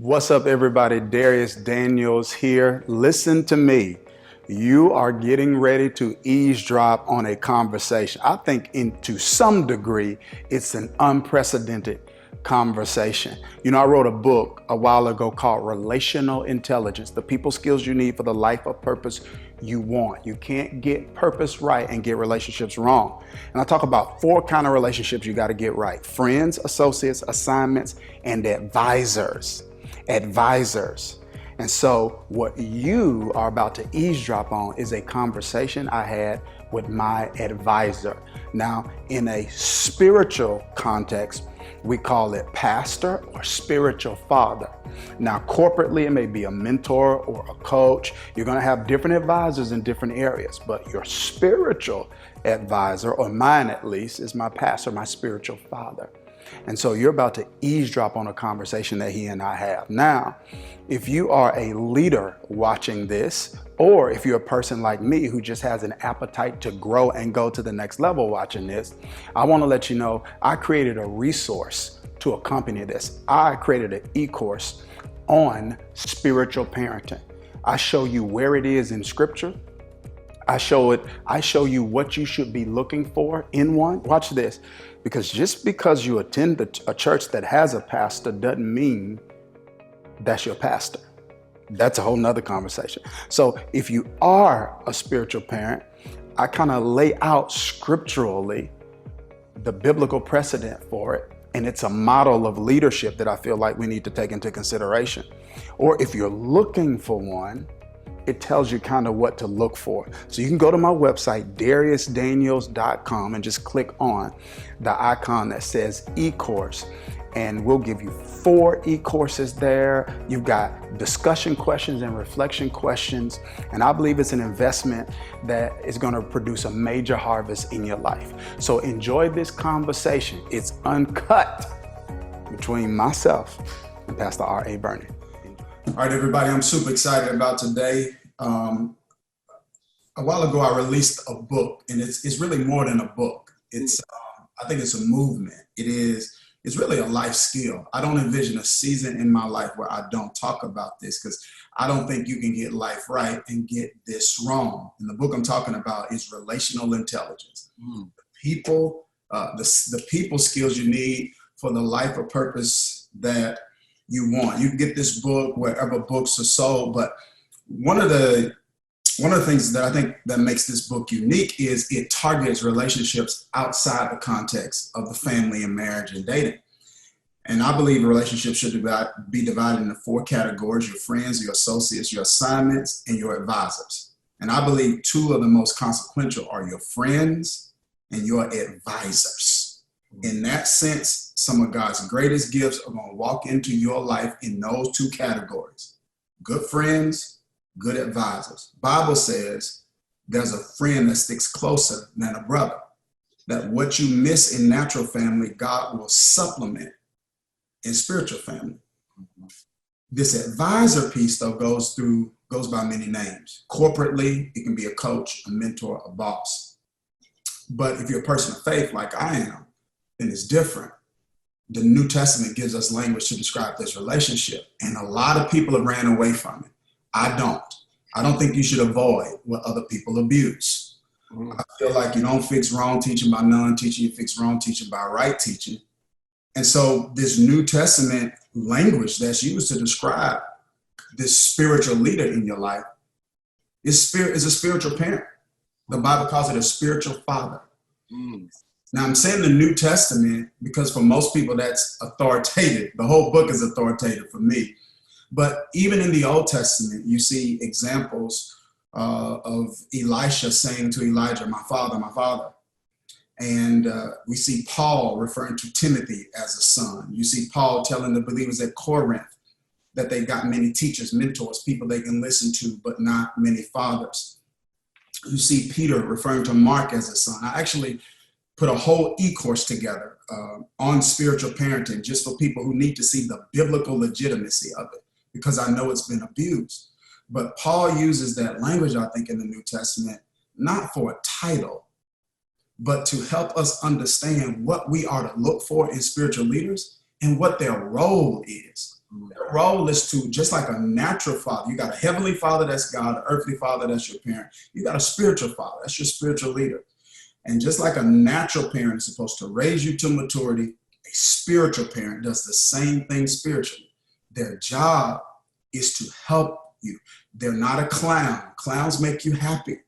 What's up, everybody? Dharius Daniels here. Listen to me. You are getting ready to eavesdrop on a conversation. I think to some degree, it's an unprecedented conversation. You know, I wrote a book a while ago called Relational Intelligence, the people skills you need for the life of purpose you want. You can't get purpose right and get relationships wrong. And I talk about four kind of relationships you got to get right: friends, associates, assignments, and advisors. And so what you are about to eavesdrop on is a conversation I had with my advisor. Now, in a spiritual context, we call it pastor or spiritual father. Now, corporately, it may be a mentor or a coach. You're going to have different advisors in different areas, but your spiritual advisor, or mine at least, is my pastor, my spiritual father. And so you're about to eavesdrop on a conversation that he and I have. Now, if you are a leader watching this, or if you're a person like me who just has an appetite to grow and go to the next level watching this, I want to let you know I created a resource to accompany this. I created an e-course on spiritual parenting. I show you where it is in scripture. I show you what you should be looking for in one. Watch this, because just because you attend a church that has a pastor doesn't mean that's your pastor. That's a whole nother conversation. So if you are a spiritual parent, I kind of lay out scripturally the biblical precedent for it. And it's a model of leadership that I feel like we need to take into consideration. Or if you're looking for one, it tells you kind of what to look for. So you can go to my website, dhariusdaniels.com, and just click on the icon that says e-course. And we'll give you 4 e-courses there. You've got discussion questions and reflection questions. And I believe it's an investment that is going to produce a major harvest in your life. So enjoy this conversation. It's uncut between myself and Pastor R.A.Vernon. All right, everybody, I'm super excited about today. A while ago, I released a book, and it's really more than a book. I think it's a movement. It's really a life skill. I don't envision a season in my life where I don't talk about this, because I don't think you can get life right and get this wrong. And the book I'm talking about is Relational Intelligence. The people skills you need for the life or purpose that you want. You can get this book wherever books are sold, but one of the things that I think that makes this book unique is it targets relationships outside the context of the family and marriage and dating. And I believe relationships should be divided into 4 categories: your friends, your associates, your assignments, and your advisors. And I believe 2 of the most consequential are your friends and your advisors. In that sense, some of God's greatest gifts are going to walk into your life in those 2 categories: good friends, good advisors. Bible says there's a friend that sticks closer than a brother. That what you miss in natural family, God will supplement in spiritual family. This advisor piece, though, goes by many names. Corporately, it can be a coach, a mentor, a boss. But if you're a person of faith like I am, then it's different. The New Testament gives us language to describe this relationship, and a lot of people have ran away from it. I don't think you should avoid what other people abuse. I feel like you don't fix wrong teaching by non-teaching, you fix wrong teaching by right teaching. And so this New Testament language that's used to describe this spiritual leader in your life is a spiritual parent. The Bible calls it a spiritual father. Now, I'm saying the New Testament because for most people that's authoritative. The whole book is authoritative for me. But even in the Old Testament, you see examples of Elisha saying to Elijah, my father. And we see Paul referring to Timothy as a son. You see Paul telling the believers at Corinth that they got many teachers, mentors, people they can listen to, but not many fathers. You see Peter referring to Mark as a son. I actually put a whole e-course together on spiritual parenting just for people who need to see the biblical legitimacy of it, because I know it's been abused. But Paul uses that language, I think, in the New Testament, not for a title, but to help us understand what we are to look for in spiritual leaders and what their role is. Their role is to, just like a natural father, you got a heavenly father, that's God, an earthly father, that's your parent. You got a spiritual father, that's your spiritual leader. And just like a natural parent is supposed to raise you to maturity, a spiritual parent does the same thing spiritually. Their job is to help you. They're not a clown. Clowns make you happy.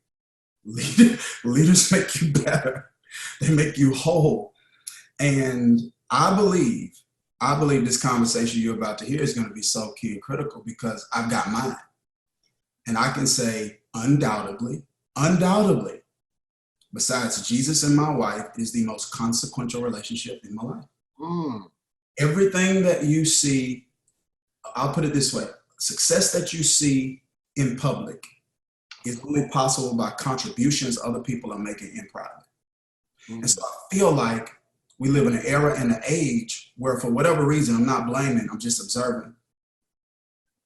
Leaders make you better. They make you whole. And I believe this conversation you're about to hear is going to be so key and critical, because I've got mine. And I can say undoubtedly, besides Jesus and my wife, is the most consequential relationship in my life. Everything that you see, I'll put it this way, success that you see in public is only possible by contributions other people are making in private. And so I feel like we live in an era and an age where, for whatever reason, I'm not blaming, I'm just observing,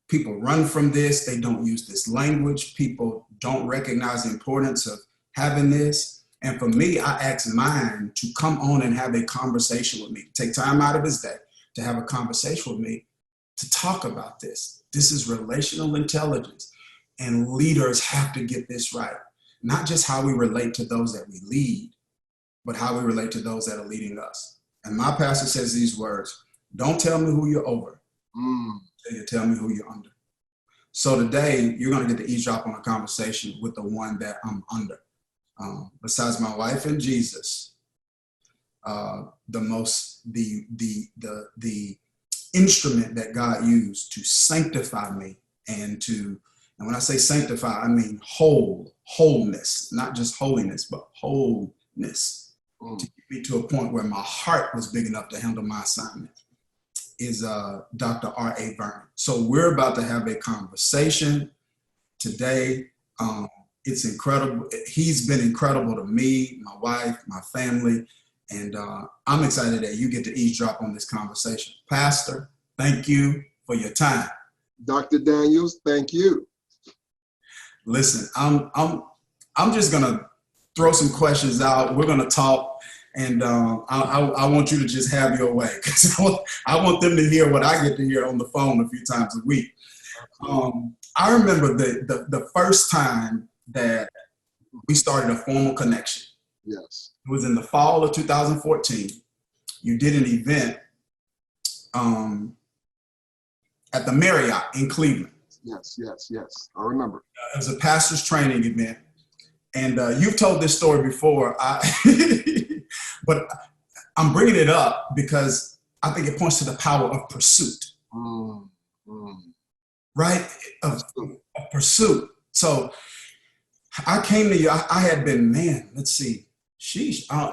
people run from this. They don't use this language. People don't recognize the importance of having this. And for me, I asked mine to come on and have a conversation with me, take time out of his day to have a conversation with me, to talk about this. This is relational intelligence, and leaders have to get this right. Not just how we relate to those that we lead, but how we relate to those that are leading us. And my pastor says these words: don't tell me who you're over, you tell me who you're under. So today, you're going to get to eavesdrop on a conversation with the one that I'm under. Besides my wife and Jesus, the instrument that God used to sanctify me, and when I say sanctify, I mean wholeness, not just holiness, but wholeness, to get me to a point where my heart was big enough to handle my assignment, is Dr. R.A.Vernon. So we're about to have a conversation today. It's incredible. He's been incredible to me, my wife, my family, and I'm excited that you get to eavesdrop on this conversation. Pastor, thank you for your time. Dr. Daniels, thank you. Listen, I'm just gonna throw some questions out. We're gonna talk, and I want you to just have your way, because I want them to hear what I get to hear on the phone a few times a week. I remember the first time that we started a formal connection. Yes. It was in the fall of 2014. You did an event at the Marriott in Cleveland. Yes. I remember. It was a pastor's training event. And you've told this story before, but I'm bringing it up because I think it points to the power of pursuit. Right? Of pursuit. So I came to you, I had been,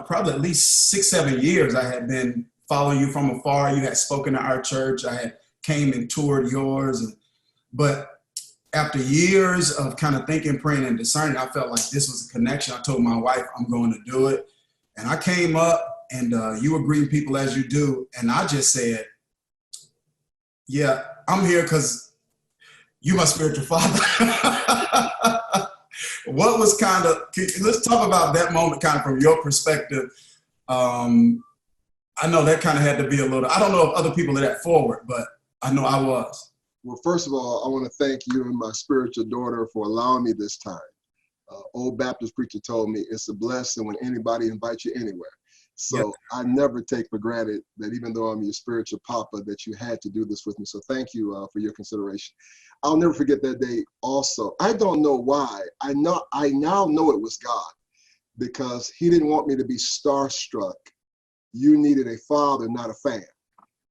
probably at least 6-7 years I had been following you from afar. You had spoken to our church. I had came and toured yours. But after years of kind of thinking, praying, and discerning, I felt like this was a connection. I told my wife, I'm going to do it. And I came up, and you were greeting people as you do. And I just said, yeah, I'm here because you're my spiritual father. What was let's talk about that moment kind of from your perspective. I know that kind of had to be a little, I don't know if other people are that forward, but I know I was. Well, first of all, I want to thank you and my spiritual daughter for allowing me this time. Old Baptist preacher told me it's a blessing when anybody invites you anywhere. So yep. I never take for granted that even though I'm your spiritual papa, that you had to do this with me. So thank you for your consideration. I'll never forget that day also. I don't know why. I now know it was God, because he didn't want me to be starstruck. You needed a father, not a fan.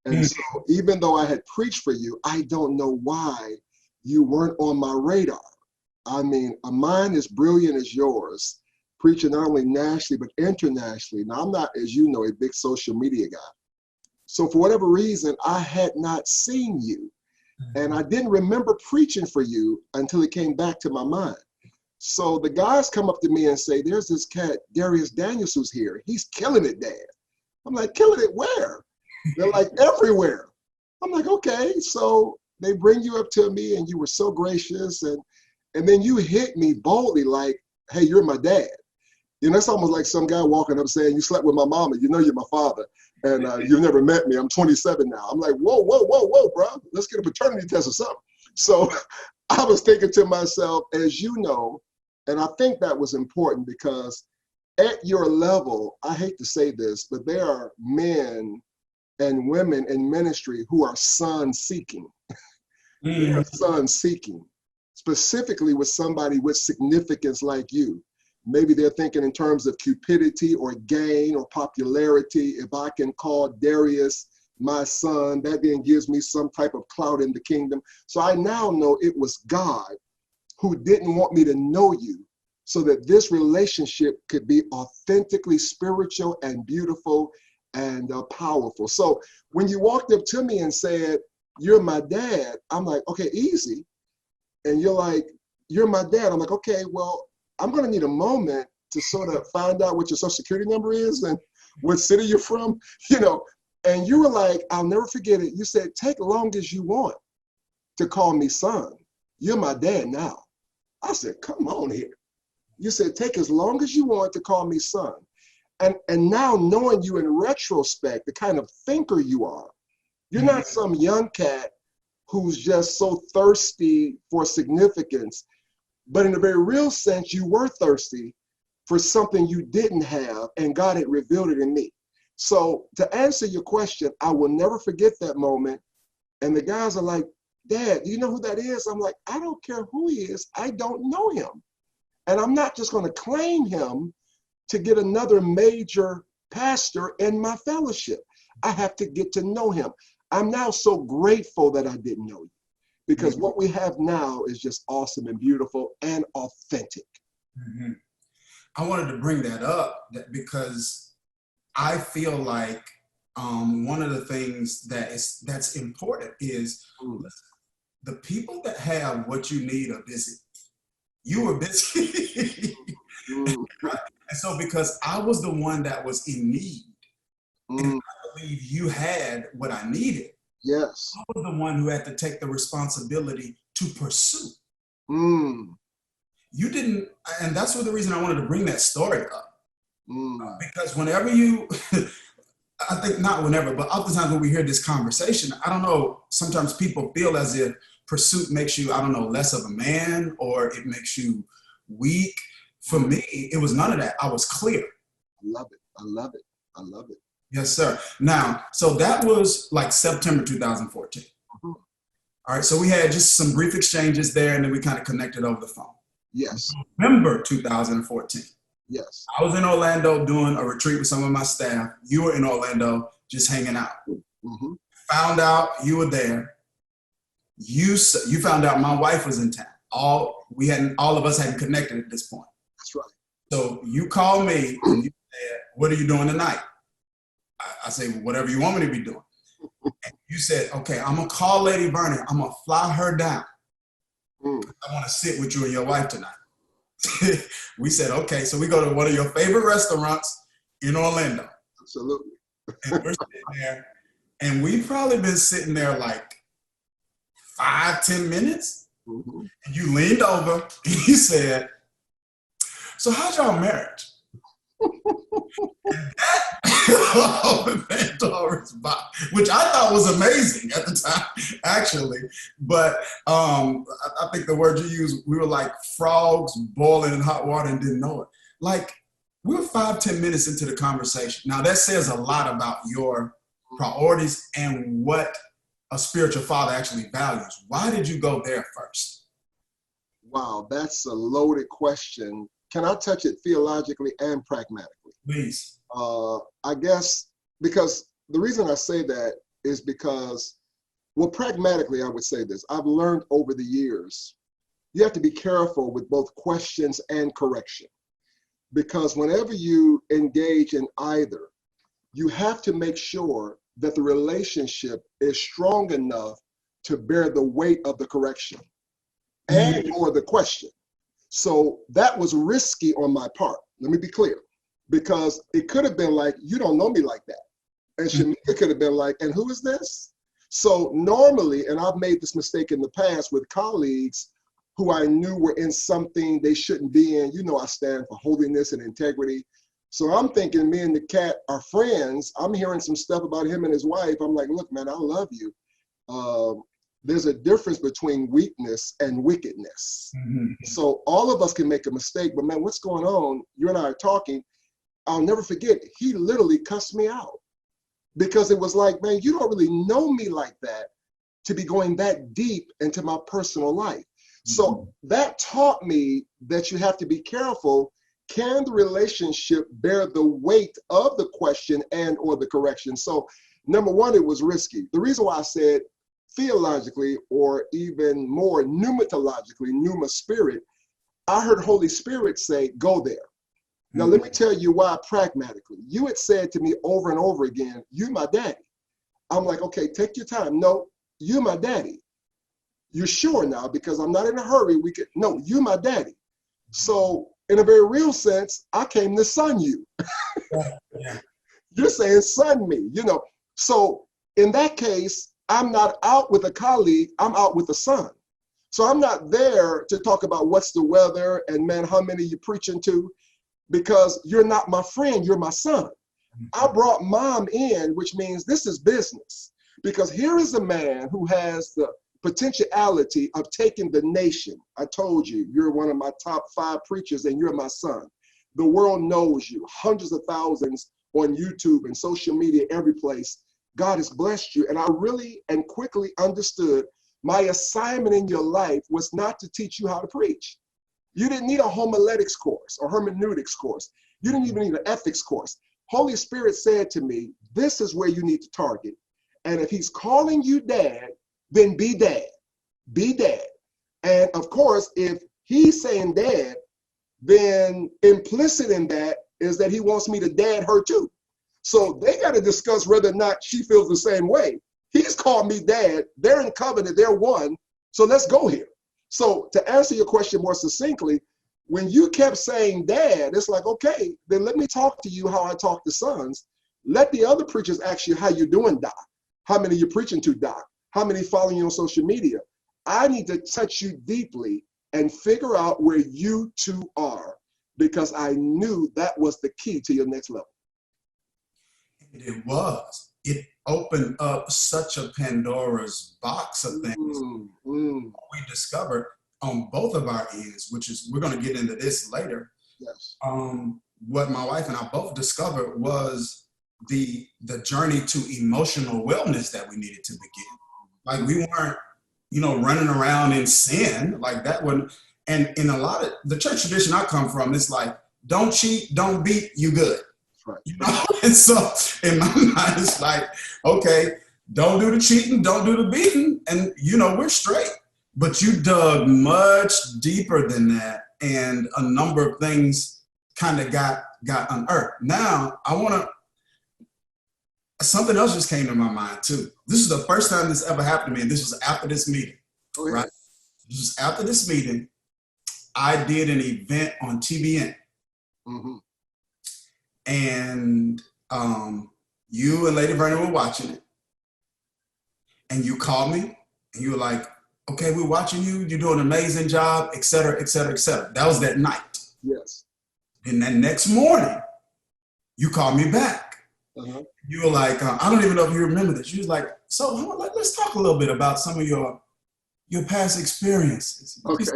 And so even though I had preached for you, I don't know why you weren't on my radar. I mean, a mind as brilliant as yours, preaching not only nationally, but internationally. Now, I'm not, as you know, a big social media guy. So for whatever reason, I had not seen you. And I didn't remember preaching for you until it came back to my mind. So the guys come up to me and say, there's this cat, Dharius Daniels, who's here. He's killing it, Dad. I'm like, killing it where? They're like, everywhere. I'm like, okay. So they bring you up to me, and you were so gracious. And then you hit me boldly like, hey, you're my dad. You know, it's almost like some guy walking up saying, you slept with my mama, you know you're my father. And you've never met me. I'm 27 now. I'm like, whoa, bro. Let's get a paternity test or something. So I was thinking to myself, as you know, and I think that was important because at your level, I hate to say this, but there are men and women in ministry who are son seeking. They are son seeking, specifically with somebody with significance like you. Maybe they're thinking in terms of cupidity or gain or popularity. If I can call Dharius my son, that then gives me some type of clout in the kingdom. So I now know it was God who didn't want me to know you so that this relationship could be authentically spiritual and beautiful and powerful. So when you walked up to me and said, "You're my dad," I'm like, okay, easy. And you're like, "You're my dad." I'm like, okay, well, I'm going to need a moment to sort of find out what your social security number is and what city you're from, you know. And you were like, I'll never forget it. You said, "Take long as you want to call me son. You're my dad now." I said, come on here. You said, "Take as long as you want to call me son." And now knowing you in retrospect, the kind of thinker you are, you're not some young cat who's just so thirsty for significance. But in a very real sense, you were thirsty for something you didn't have, and God had revealed it in me. So to answer your question, I will never forget that moment. And the guys are like, "Dad, do you know who that is?" I'm like, I don't care who he is. I don't know him. And I'm not just going to claim him to get another major pastor in my fellowship. I have to get to know him. I'm now so grateful that I didn't know you, because what we have now is just awesome and beautiful and authentic. Mm-hmm. I wanted to bring that up because I feel like one of the things that's important is the people that have what you need are busy. You were busy. Right? And so because I was the one that was in need, and I believe you had what I needed. Yes. I was the one who had to take the responsibility to pursue. You didn't, and that's the reason I wanted to bring that story up. Because whenever you, I think not whenever, but oftentimes when we hear this conversation, I don't know, sometimes people feel as if pursuit makes you, I don't know, less of a man, or it makes you weak. For me, it was none of that. I was clear. I love it. I love it. I love it. Yes, sir. Now, so that was like September 2014. All right, so we had just some brief exchanges there, and then we kind of connected over the phone. Yes. November 2014. Yes. I was in Orlando doing a retreat with some of my staff. You were in Orlando just hanging out. Found out you were there. You found out my wife was in town. All of us hadn't connected at this point. That's right. So you called me and you said, "What are you doing tonight?" I say, "Whatever you want me to be doing." And you said, "Okay, I'm gonna call Lady Vernon. I'm gonna fly her down. I want to sit with you and your wife tonight." We said, "Okay." So we go to one of your favorite restaurants in Orlando. Absolutely. And we're sitting there, and we've probably been sitting there like 5-10 minutes. And you leaned over and you said, "So how's y'all marriage?" And that, which I thought was amazing at the time, actually. But I think the word you used, we were like frogs boiling in hot water and didn't know it. Like, we were 5-10 minutes into the conversation. Now, that says a lot about your priorities and what a spiritual father actually values. Why did you go there first? Wow, that's a loaded question. Can I touch it theologically and pragmatically? Please. I guess because the reason I say that is because, well, pragmatically, I would say this. I've learned over the years, you have to be careful with both questions and correction. Because whenever you engage in either, you have to make sure that the relationship is strong enough to bear the weight of the correction and or the question. So that was risky on my part. Let me be clear, because it could have been like, "You don't know me like that." And Shamika could have been like, "And who is this?" So normally, and I've made this mistake in the past with colleagues who I knew were in something they shouldn't be in. You know, I stand for holiness and integrity. So I'm thinking me and the cat are friends. I'm hearing some stuff about him and his wife. I'm like, look, man, I love you. There's a difference between weakness and wickedness. Mm-hmm. So all of us can make a mistake, but man, what's going on? You and I are talking. I'll never forget, he literally cussed me out because it was like, man, you don't really know me like that to be going that deep into my personal life. Mm-hmm. So that taught me that you have to be careful. Can the relationship bear the weight of the question and or the correction? So number one, it was risky. The reason why I said theologically, or even more pneumatologically, pneuma spirit, I heard Holy Spirit say, go there. Now, let me tell you why pragmatically. You had said to me over and over again, you my daddy. I'm like, okay, take your time. No, you my daddy. You're sure now? Because I'm not in a hurry. No, you my daddy. So in a very real sense, I came to son you. Yeah. You're saying son me, you know. So in that case, I'm not out with a colleague, I'm out with a son. So I'm not there to talk about what's the weather and man, how many you preaching to, because you're not my friend, you're my son. I brought mom in, which means this is business, because here is a man who has the potentiality of taking the nation. I told you, you're one of my top 5 preachers and you're my son. The world knows you, hundreds of thousands on YouTube and social media, every place. God has blessed you. And I really and quickly understood my assignment in your life was not to teach you how to preach. You didn't need a homiletics course or hermeneutics course. You didn't even need an ethics course. Holy Spirit said to me, this is where you need to target. And if he's calling you dad, then be dad. Be dad. And of course, if he's saying dad, then implicit in that is that he wants me to dad her too. So they got to discuss whether or not she feels the same way. He's called me dad. They're in covenant. They're one. So let's go here. So to answer your question more succinctly, when you kept saying dad, it's like, okay, then let me talk to you how I talk to sons. Let the other preachers ask you how you doing, Doc. How many you preaching to, Doc? How many following you on social media? I need to touch you deeply and figure out where you two are, because I knew that was the key to your next level. It was. It opened up such a Pandora's box of things we discovered on both of our ends, which is, we're going to get into this later. Yes. What my wife and I both discovered was the journey to emotional wellness that we needed to begin. Like, we weren't, running around in sin like that one. And in a lot of the church tradition I come from, it's like, don't cheat, don't beat, you good. Right. And so in my mind, it's like, okay, don't do the cheating, don't do the beating, and we're straight. But you dug much deeper than that, and a number of things kind of got unearthed. Now something else just came to my mind too. This is the first time this ever happened to me, and this was after this meeting. Okay. Right? This was after this meeting. I did an event on TBN. Mm-hmm. And you and Lady Vernon were watching it. And you called me and you were like, okay, we're watching you. You're doing an amazing job, et cetera, et cetera, et cetera. That was that night. Yes. And that next morning, you called me back. Uh-huh. You were like, I don't even know if you remember this. You was like, so let's talk a little bit about some of your past experiences. Okay.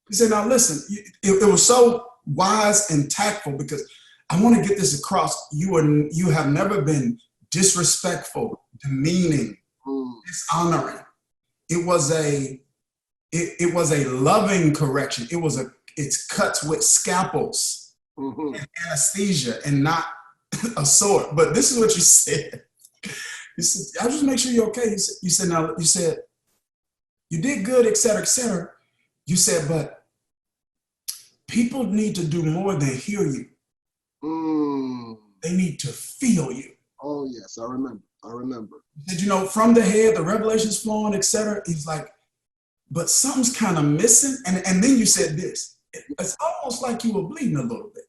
He said, now listen, it was so wise and tactful, because I want to get this across. You have never been disrespectful, demeaning, dishonoring. It was a loving correction. It's cuts with scalpels and anesthesia and not a sword. But this is what you said. You said, I'll just make sure you're okay. You said, you did good, et cetera, et cetera. You said, but people need to do more than hear you. They need to feel you. Oh, yes, I remember. He said, from the head, the revelation's flowing, et cetera. He's like, but something's kind of missing. And then you said this. It's almost like you were bleeding a little bit.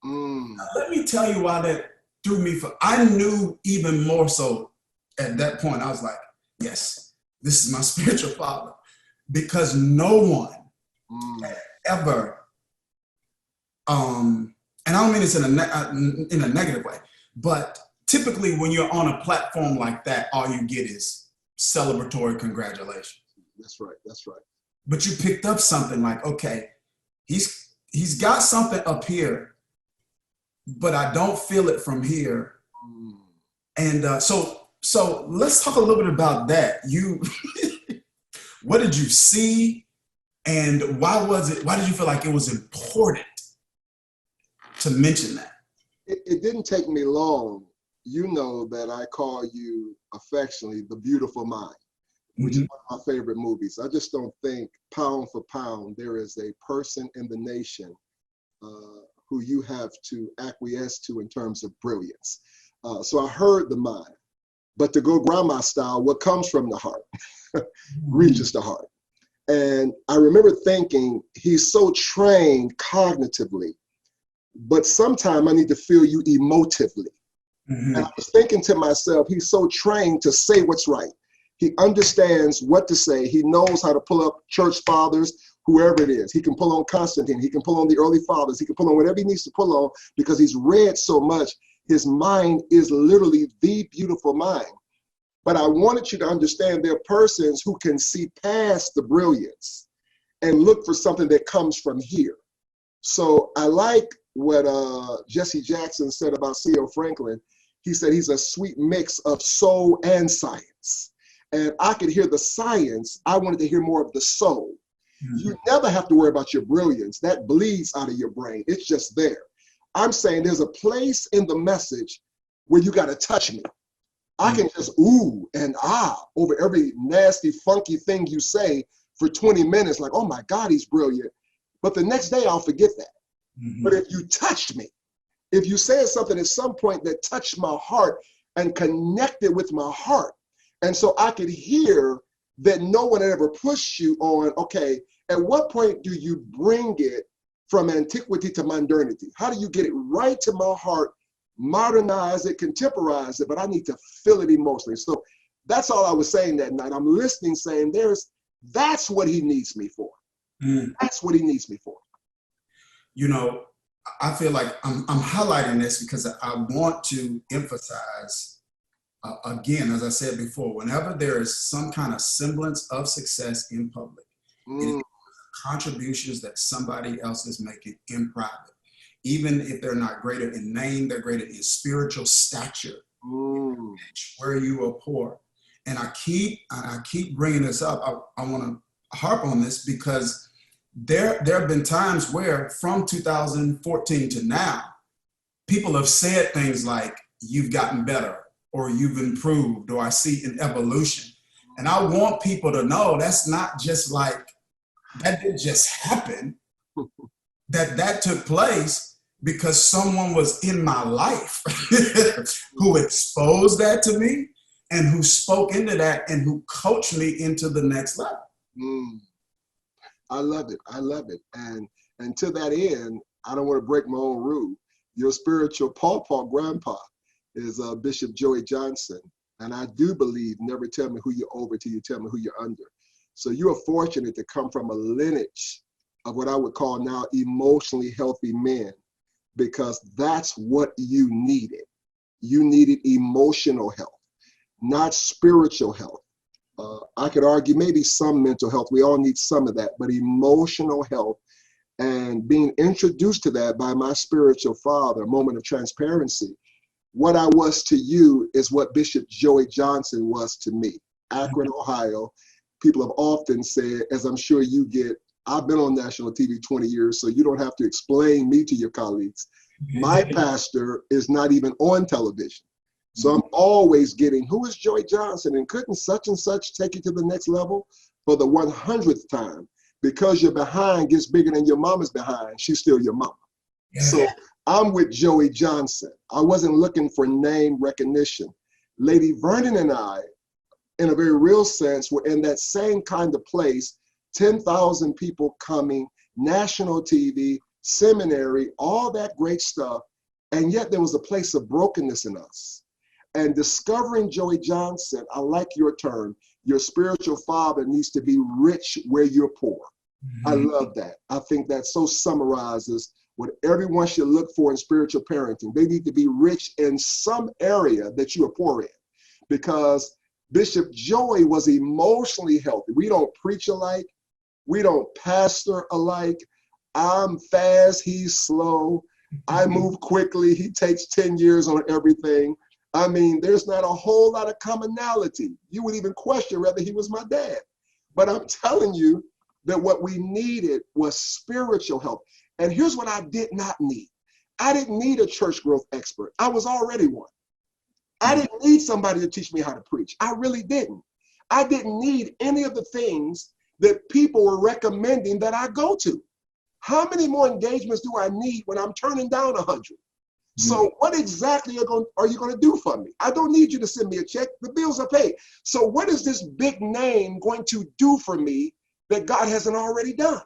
Now, let me tell you why that threw me I knew even more so at that point. I was like, yes, this is my spiritual father. Because no one had ever and I don't mean this in a negative way, but typically when you're on a platform like that, all you get is celebratory congratulations. That's right. That's right. But you picked up something like, okay, he's got something up here, but I don't feel it from here. Mm. And so let's talk a little bit about that. What did you see, and why did you feel like it was important to mention that? It didn't take me long. You know that I call you affectionately the beautiful mind, which is one of my favorite movies. I just don't think pound for pound there is a person in the nation who you have to acquiesce to in terms of brilliance. So I heard the mind, but to go grandma style, what comes from the heart reaches the heart. And I remember thinking, he's so trained cognitively, but sometimes I need to feel you emotively. And I was thinking to myself, he's so trained to say what's right. He understands what to say. He knows how to pull up church fathers, whoever it is. He can pull on Constantine. He can pull on the early fathers. He can pull on whatever he needs to pull on because he's read so much. His mind is literally the beautiful mind. But I wanted you to understand there are persons who can see past the brilliance and look for something that comes from here. So I like what Jesse Jackson said about C.L. Franklin. He said he's a sweet mix of soul and science. And I could hear the science. I wanted to hear more of the soul. You never have to worry about your brilliance. That bleeds out of your brain. It's just there. I'm saying there's a place in the message where you got to touch me. I can just ooh and ah over every nasty, funky thing you say for 20 minutes, like, oh my God, he's brilliant. But the next day I'll forget that. But if you touched me, if you said something at some point that touched my heart and connected with my heart, and so I could hear that no one ever pushed you on, okay, at what point do you bring it from antiquity to modernity? How do you get it right to my heart, modernize it, contemporize it, but I need to feel it emotionally. So that's all I was saying that night. I'm listening, saying that's what he needs me for. That's what he needs me for. You know, I feel like I'm highlighting this because I want to emphasize, again, as I said before, whenever there is some kind of semblance of success in public, it is contributions that somebody else is making in private. Even if they're not greater in name, they're greater in spiritual stature, where you are poor. And I keep bringing this up. I want to harp on this because there have been times where from 2014 to now, people have said things like, you've gotten better, or you've improved, or I see an evolution. And I want people to know that's not just like, that didn't just happen, that took place because someone was in my life who exposed that to me and who spoke into that and who coached me into the next level. I love it. I love it. And to that end, I don't want to break my own rule. Your spiritual pawpaw grandpa is Bishop Joey Johnson. And I do believe, never tell me who you're over till you tell me who you're under. So you are fortunate to come from a lineage of what I would call now emotionally healthy men, because that's what you needed. You needed emotional health, not spiritual health. I could argue maybe some mental health. We all need some of that, but emotional health, and being introduced to that by my spiritual father, a moment of transparency. What I was to you is what Bishop Joey Johnson was to me. Akron, Ohio. People have often said, as I'm sure you get, I've been on national TV 20 years, so you don't have to explain me to your colleagues. My pastor is not even on television. So I'm always getting, who is Joey Johnson? And couldn't such and such take you to the next level for the 100th time? Because your behind gets bigger than your mama's behind, she's still your mama. So I'm with Joey Johnson. I wasn't looking for name recognition. Lady Vernon and I, in a very real sense, were in that same kind of place, 10,000 people coming, national TV, seminary, all that great stuff. And yet there was a place of brokenness in us. And discovering Joey Johnson, I like your term, your spiritual father needs to be rich where you're poor. I love that. I think that so summarizes what everyone should look for in spiritual parenting. They need to be rich in some area that you are poor in, because Bishop Joey was emotionally healthy. We don't preach alike. We don't pastor alike. I'm fast, he's slow. I move quickly. He takes 10 years on everything. I mean, there's not a whole lot of commonality. You would even question whether he was my dad. But I'm telling you that what we needed was spiritual help. And here's what I did not need. I didn't need a church growth expert. I was already one. I didn't need somebody to teach me how to preach. I really didn't. I didn't need any of the things that people were recommending that I go to. How many more engagements do I need when I'm turning down 100? So what exactly are you going to do for me? I don't need you to send me a check. The bills are paid. So what is this big name going to do for me that God hasn't already done?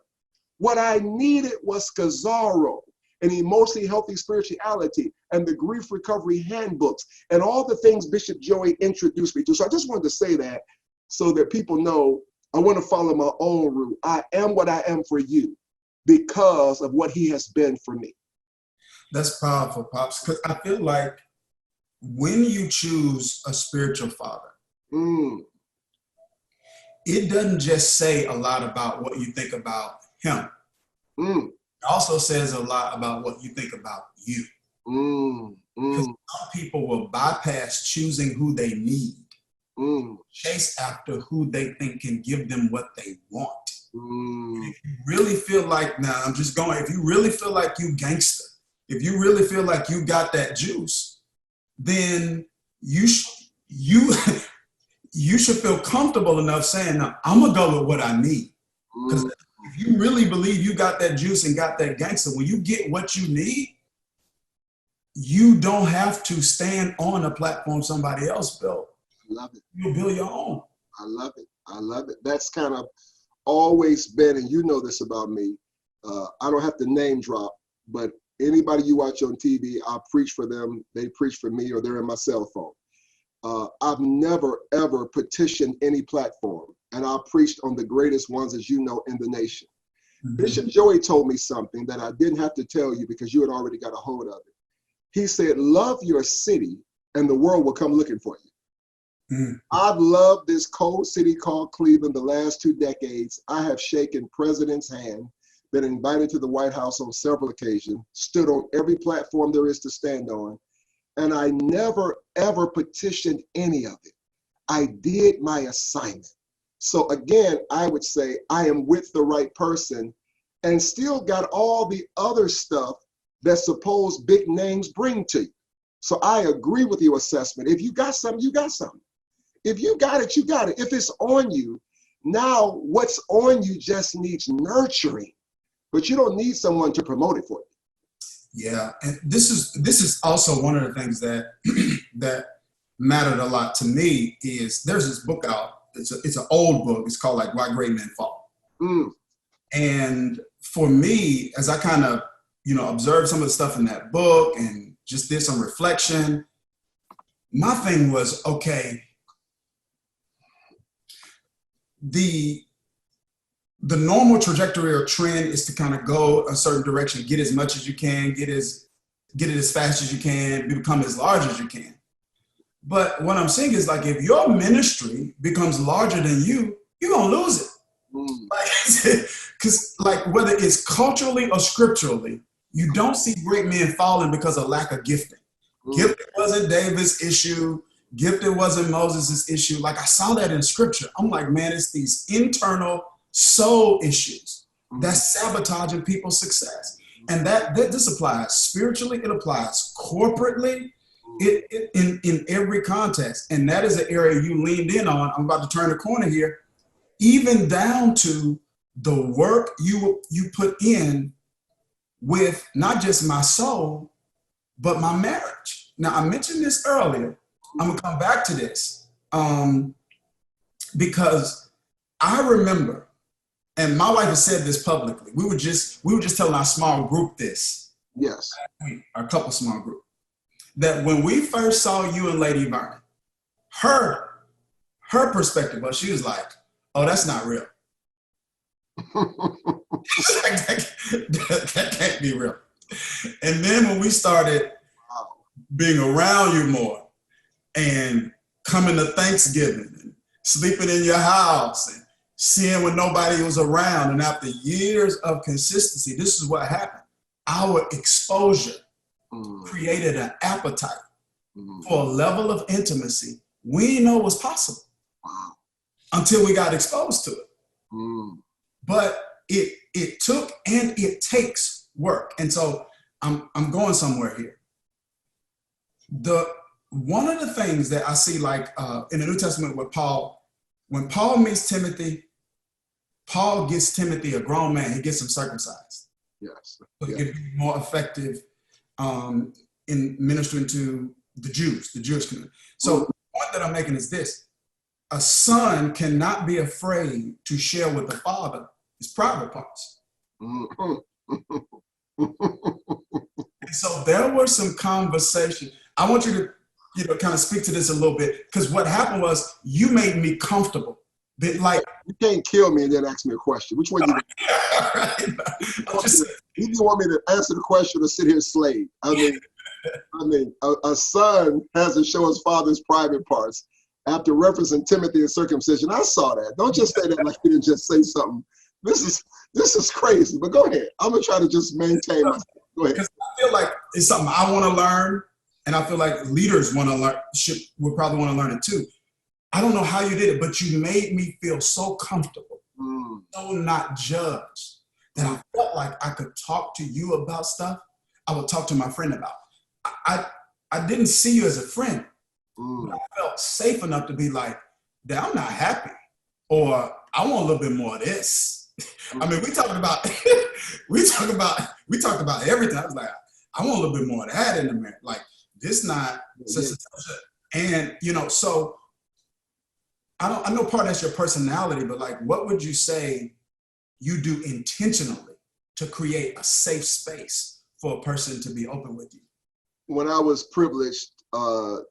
What I needed was Skazaro, an emotionally healthy spirituality, and the grief recovery handbooks, and all the things Bishop Joey introduced me to. So I just wanted to say that so that people know I want to follow my own route. I am what I am for you because of what he has been for me. That's powerful, Pops, because I feel like when you choose a spiritual father, it doesn't just say a lot about what you think about him. It also says a lot about what you think about you. Because some people will bypass choosing who they need, chase after who they think can give them what they want. If you really feel like, now I'm just going, if you really feel like you gangster, if you really feel like you got that juice, then you should feel comfortable enough saying, no, I'm gonna go with what I need. Because if you really believe you got that juice and got that gangster, when you get what you need, you don't have to stand on a platform somebody else built. I love it. You'll build your own. I love it. I love it. That's kind of always been, and you know this about me, I don't have to name drop, but anybody you watch on TV, I preach for them, they preach for me, or they're in my cell phone. I've never, ever petitioned any platform, and I preached on the greatest ones, as you know, in the nation. Bishop Joey told me something that I didn't have to tell you because you had already got a hold of it. He said, love your city and the world will come looking for you. I've loved this cold city called Cleveland the last 2 decades. I have shaken president's hand, been invited to the White House on several occasions, stood on every platform there is to stand on, and I never, ever petitioned any of it. I did my assignment. So again, I would say I am with the right person and still got all the other stuff that supposed big names bring to you. So I agree with your assessment. If you got something, you got something. If you got it, you got it. If it's on you, now what's on you just needs nurturing, but you don't need someone to promote it for you. Yeah, and this is also one of the things that that mattered a lot to me is there's this book out. It's an old book. It's called like Why Great Men Fall. And for me, as I kind of observed some of the stuff in that book and just did some reflection, my thing was, okay, the normal trajectory or trend is to kind of go a certain direction, get as much as you can, get it as fast as you can, become as large as you can. But what I'm saying is, like, if your ministry becomes larger than you, you're gonna lose it. Because like whether it's culturally or scripturally, you don't see great men falling because of lack of gifting. Gifting wasn't David's issue. Gifting wasn't Moses' issue. Like I saw that in scripture. I'm like, man, it's these internal soul issues that's sabotaging people's success. And that this applies spiritually, it applies corporately, in every context. And that is an area you leaned in on. I'm about to turn the corner here, even down to the work you put in with not just my soul, but my marriage. Now, I mentioned this earlier. I'm gonna come back to this because I remember, and my wife has said this publicly. We were just telling our small group this. Yes. Our couple small group, that when we first saw you and Lady Vernon, her perspective was, she was like, "Oh, that's not real." that can't be real. And then when we started being around you more and coming to Thanksgiving and sleeping in your house and seeing when nobody was around, and after years of consistency, this is what happened. Our exposure created an appetite for a level of intimacy we didn't know was possible until we got exposed to it. But it took and it takes work. And so I'm going somewhere here. One of the things that I see, like in the New Testament with Paul, when Paul meets Timothy, Paul gets Timothy, a grown man, he gets him circumcised. Yes. So he can be more effective in ministering to the Jews, the Jewish community. So the point that I'm making is this: a son cannot be afraid to share with the father his private parts. And so there were some conversations. I want you to, kind of speak to this a little bit, because what happened was you made me comfortable. That, like, you can't kill me and then ask me a question. Which one do you want me to answer the question or sit here slave? I mean, a son has to show his father's private parts after referencing Timothy and circumcision. I saw that. Don't just say that like you didn't just say something. This is crazy. But go ahead. I'm gonna try to just maintain myself. Go ahead. Because I feel like it's something I want to learn, and I feel like leaders want to learn. Would probably want to learn it too. I don't know how you did it, but you made me feel so comfortable, so not judged, that I felt like I could talk to you about stuff I would talk to my friend about. I didn't see you as a friend. But I felt safe enough to be like, that I'm not happy, or I want a little bit more of this. I mean, we talked about everything. I was like, I want a little bit more of that in the marriage. Like, this not such and such. And so I know part of that's your personality, but like, what would you say you do intentionally to create a safe space for a person to be open with you? When I was privileged to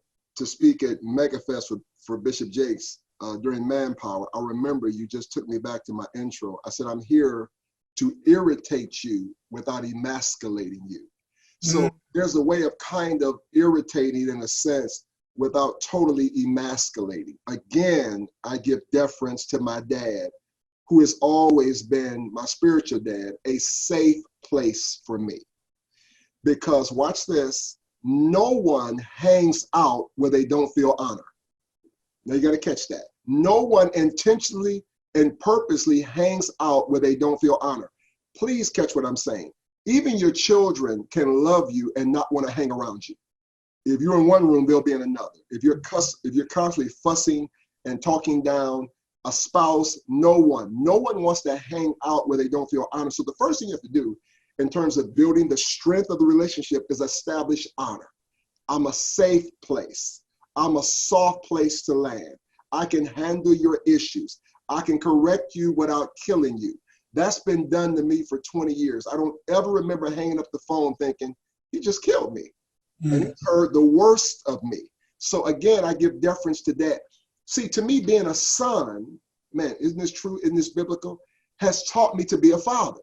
speak at MegaFest for Bishop Jakes during Manpower, I remember you just took me back to my intro. I said, I'm here to irritate you without emasculating you. So there's a way of kind of irritating in a sense without totally emasculating. Again, I give deference to my dad, who has always been my spiritual dad, a safe place for me. Because watch this, no one hangs out where they don't feel honor. Now you got to catch that. No one intentionally and purposely hangs out where they don't feel honor. Please catch what I'm saying. Even your children can love you and not want to hang around you. If you're in one room, they'll be in another. If you're constantly fussing and talking down a spouse, no one wants to hang out where they don't feel honor. So the first thing you have to do in terms of building the strength of the relationship is establish honor. I'm a safe place. I'm a soft place to land. I can handle your issues. I can correct you without killing you. That's been done to me for 20 years. I don't ever remember hanging up the phone thinking, he just killed me. And he heard the worst of me. So again, I give deference to that. See, to me, being a son, man, isn't this true? Isn't this biblical? Has taught me to be a father,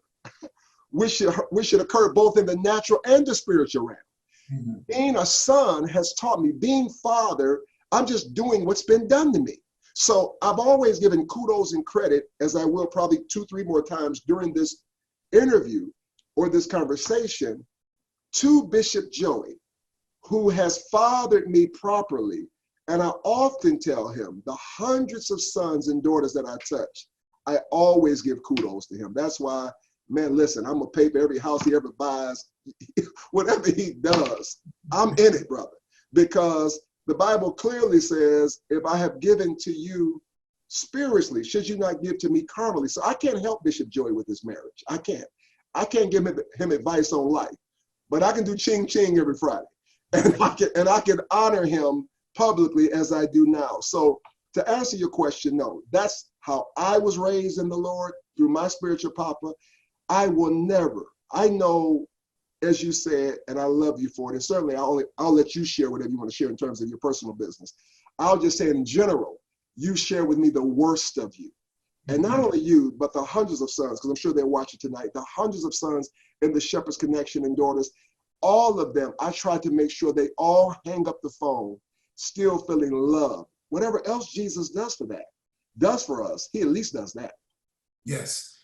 which should occur both in the natural and the spiritual realm. Being a son has taught me, being father, I'm just doing what's been done to me. So I've always given kudos and credit, as I will probably 2-3 more times during this interview or this conversation, to Bishop Joey, who has fathered me properly. And I often tell him, the hundreds of sons and daughters that I touch, I always give kudos to him. That's why, man, listen, I'm gonna pay for every house he ever buys. Whatever he does, I'm in it, brother. Because the Bible clearly says, if I have given to you spiritually, should you not give to me carnally? So I can't help Bishop Joey with his marriage. I can't give him advice on life, but I can do ching ching every Friday. And I can honor him publicly as I do now. So to answer your question, no, that's how I was raised in the Lord through my spiritual papa. I will never, I know, as you said, and I love you for it, and certainly I'll let you share whatever you want to share in terms of your personal business. I'll just say in general, you share with me the worst of you. And not only you, but the hundreds of sons, because I'm sure they're watching tonight, the hundreds of sons in the Shepherd's Connection and daughters, all of them, I try to make sure they all hang up the phone, still feeling love. Whatever else Jesus does for us, he at least does that. Yes.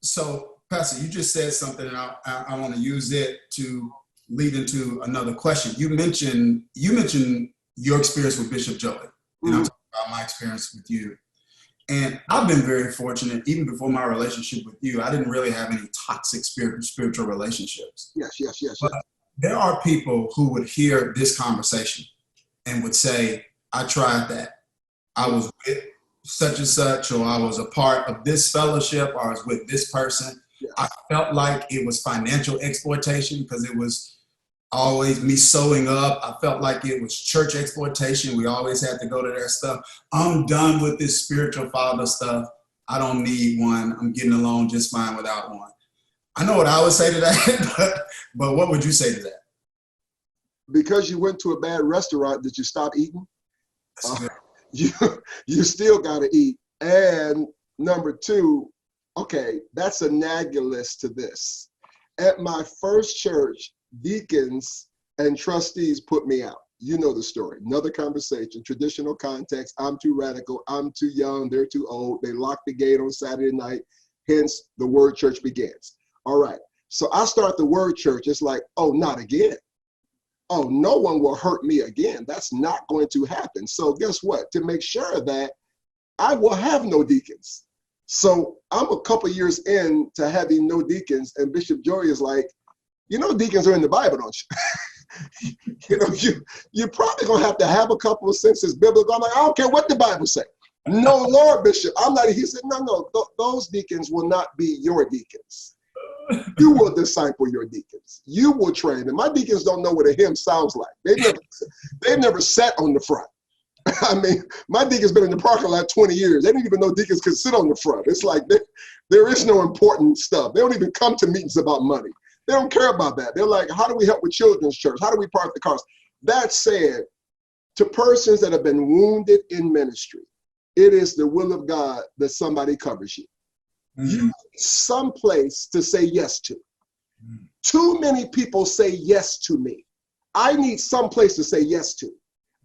So, Pastor, you just said something, and I want to use it to lead into another question. You mentioned your experience with Bishop Joey, and I'm talking about my experience with you. And I've been very fortunate, even before my relationship with you, I didn't really have any toxic spiritual relationships. Yes. But there are people who would hear this conversation and would say, I tried that. I was with such and such, or I was a part of this fellowship, or I was with this person. Yes. I felt like it was financial exploitation because it was always me sewing up. I felt like it was church exploitation. We always had to go to their stuff. I'm done with this spiritual father stuff. I don't need one. I'm getting along just fine without one. I know what I would say to that, but what would you say to that? Because you went to a bad restaurant, did you stop eating? You still got to eat. And number two, okay, that's analogous to this. At my first church, deacons and trustees put me out. You know the story. Another conversation, traditional context. I'm too radical. I'm too young. They're too old. They lock the gate on Saturday night. Hence, the word church begins. All right. So I start the word church. It's like, oh, not again. Oh, no one will hurt me again. That's not going to happen. So guess what? To make sure that I will have no deacons. So I'm a couple years in to having no deacons, and Bishop Joey is like, you know, deacons are in the Bible, don't you? You're probably going to have a couple of senses biblical. I'm like, I don't care what the Bible say. No, Lord, Bishop. I'm not. He said, no, those deacons will not be your deacons. You will disciple your deacons. You will train them. My deacons don't know what a hymn sounds like. They've never sat on the front. I mean, my deacon's been in the parking lot 20 years. They didn't even know deacons could sit on the front. It's like there is no important stuff. They don't even come to meetings about money. They don't care about that. They're like, how do we help with children's church? How do we park the cars? That said, to persons that have been wounded in ministry, it is the will of God that somebody covers you. You need some place to say yes to. Too many people say yes to me. I need some place to say yes to.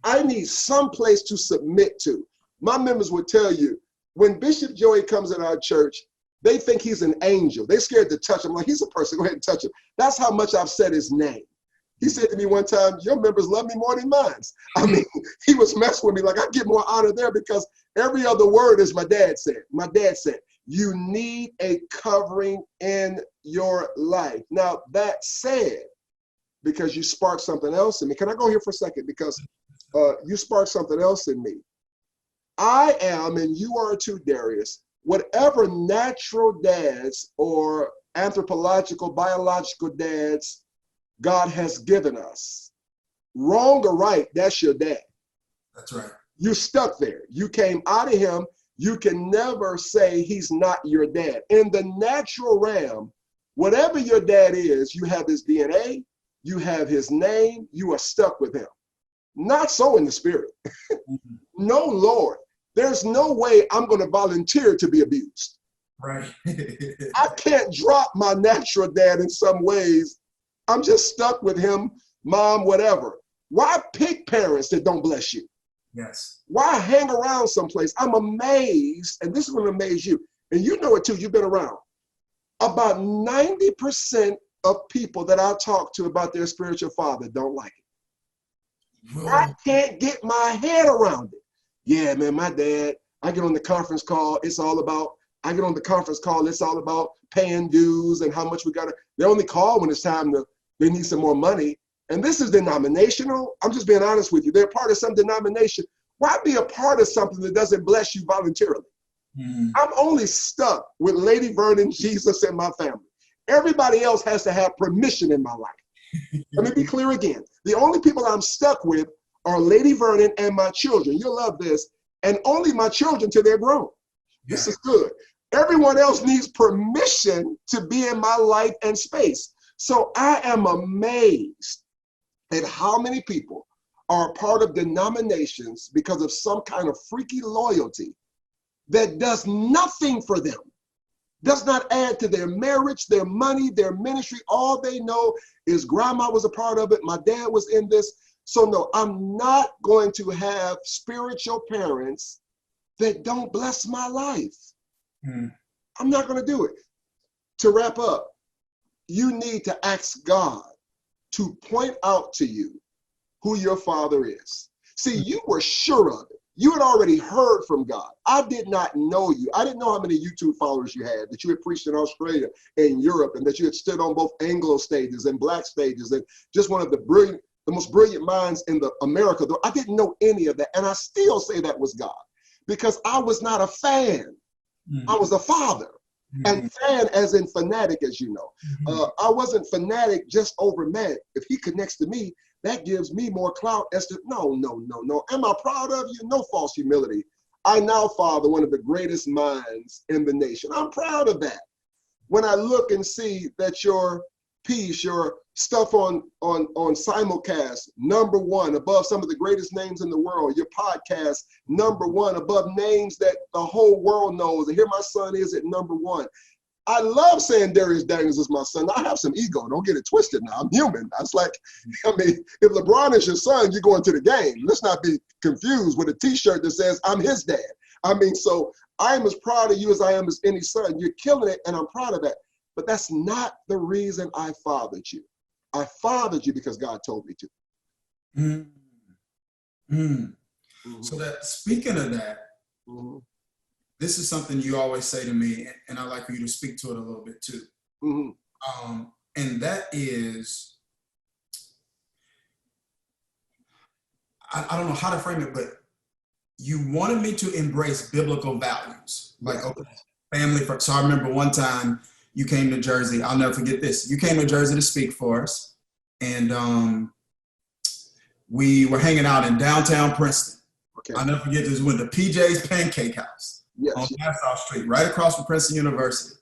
I need some place to submit to. My members would tell you, when Bishop Joey comes in our church, they think he's an angel. They're scared to touch him. Like, he's a person. Go ahead and touch him. That's how much I've said his name. He said to me one time, your members love me more than mine. I mean, he was messing with me. Like, I get more honor there because every other word is my dad said. My dad said, you need a covering in your life. Now, that said, because you sparked something else in me. Can I go here for a second? Because you sparked something else in me. I am, and you are too, Dharius, whatever natural dads or anthropological, biological dads God has given us, wrong or right, that's your dad. That's right. You stuck there. You came out of him. You can never say he's not your dad. In the natural realm, whatever your dad is, you have his DNA, you have his name, you are stuck with him. Not so in the spirit. No, Lord. There's no way I'm going to volunteer to be abused. Right. I can't drop my natural dad in some ways. I'm just stuck with him, mom, whatever. Why pick parents that don't bless you? Yes. Why hang around someplace? I'm amazed, and this is going to amaze you, and you know it too, you've been around. About 90% of people that I talk to about their spiritual father don't like it. Whoa. I can't get my head around it. Yeah, man, my dad, I get on the conference call, it's all about paying dues and how much we got to, they only call when it's time they need some more money. And this is denominational. I'm just being honest with you. They're part of some denomination. Why be a part of something that doesn't bless you voluntarily? I'm only stuck with Lady Vernon, Jesus, and my family. Everybody else has to have permission in my life. Let me be clear again. The only people I'm stuck with are Lady Vernon and my children. You'll love this. And only my children till they're grown. Yeah. This is good. Everyone else needs permission to be in my life and space. So I am amazed at how many people are a part of denominations because of some kind of freaky loyalty that does nothing for them, does not add to their marriage, their money, their ministry. All they know is grandma was a part of it, my dad was in this. So no, I'm not going to have spiritual parents that don't bless my life. I'm not going to do it. To wrap up, you need to ask God to point out to you who your father is. See, you were sure of it. You had already heard from God. I did not know you. I didn't know how many YouTube followers you had, that you had preached in Australia and Europe, and that you had stood on both Anglo stages and Black stages, and just one of the most brilliant minds in America. Though I didn't know any of that. And I still say that was God, because I was not a fan. I was a father. And fan as in fanatic, as you know. I wasn't fanatic just over man. If he connects to me, that gives me more clout as to, no. Am I proud of you? No false humility. I now father one of the greatest minds in the nation. I'm proud of that. When I look and see that your piece, your stuff on simulcast, #1 above some of the greatest names in the world, your podcast, #1 above names that the whole world knows, and here my son is at #1. I love saying Dharius Daniels is my son. I have some ego, don't get it twisted now, I'm human. That's like, I mean, if LeBron is your son, you're going to the game. Let's not be confused with a t-shirt that says, I'm his dad. I mean, so I'm as proud of you as I am as any son. You're killing it, and I'm proud of that. But that's not the reason I fathered you. I fathered you because God told me to. So that, speaking of that, this is something you always say to me, and I'd like for you to speak to it a little bit too. And that is, I don't know how to frame it, but you wanted me to embrace biblical values. Like, okay, family first. So I remember one time you came to Jersey. I'll never forget this. You came to Jersey to speak for us. And we were hanging out in downtown Princeton. I'll never forget this. We went to PJ's Pancake House on Nassau Street, right across from Princeton University.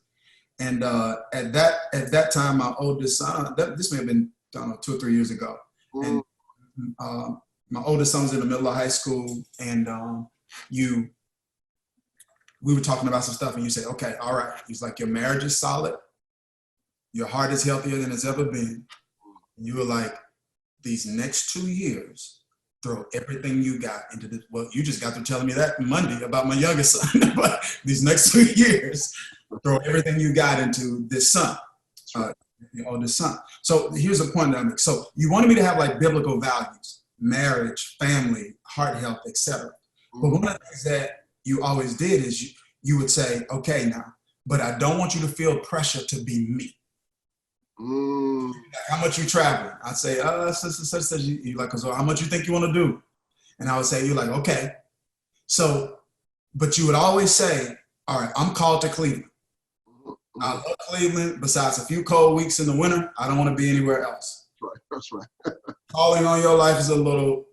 And at that time, my oldest son, this may have been, I don't know, 2 or 3 years ago. And my oldest son was in the middle of high school, and we were talking about some stuff, and you said, okay, all right. He's like, your marriage is solid. Your heart is healthier than it's ever been. And you were like, these next 2 years, throw everything you got into this. Well, you just got through telling me that Monday about my youngest son. But these next 2 years, throw everything you got into this son, your oldest son. So here's a point that I make. So you wanted me to have like biblical values, marriage, family, heart health, etc. But one of the things that you always did is you would say, okay, now, but I don't want you to feel pressure to be me. How much you traveling? I'd say, such. You like, so how much you think you want to do? And I would say, you're like, okay. So, but you would always say, all right, I'm called to Cleveland. I love Cleveland. Besides a few cold weeks in the winter, I don't want to be anywhere else. That's right. Calling on your life is a little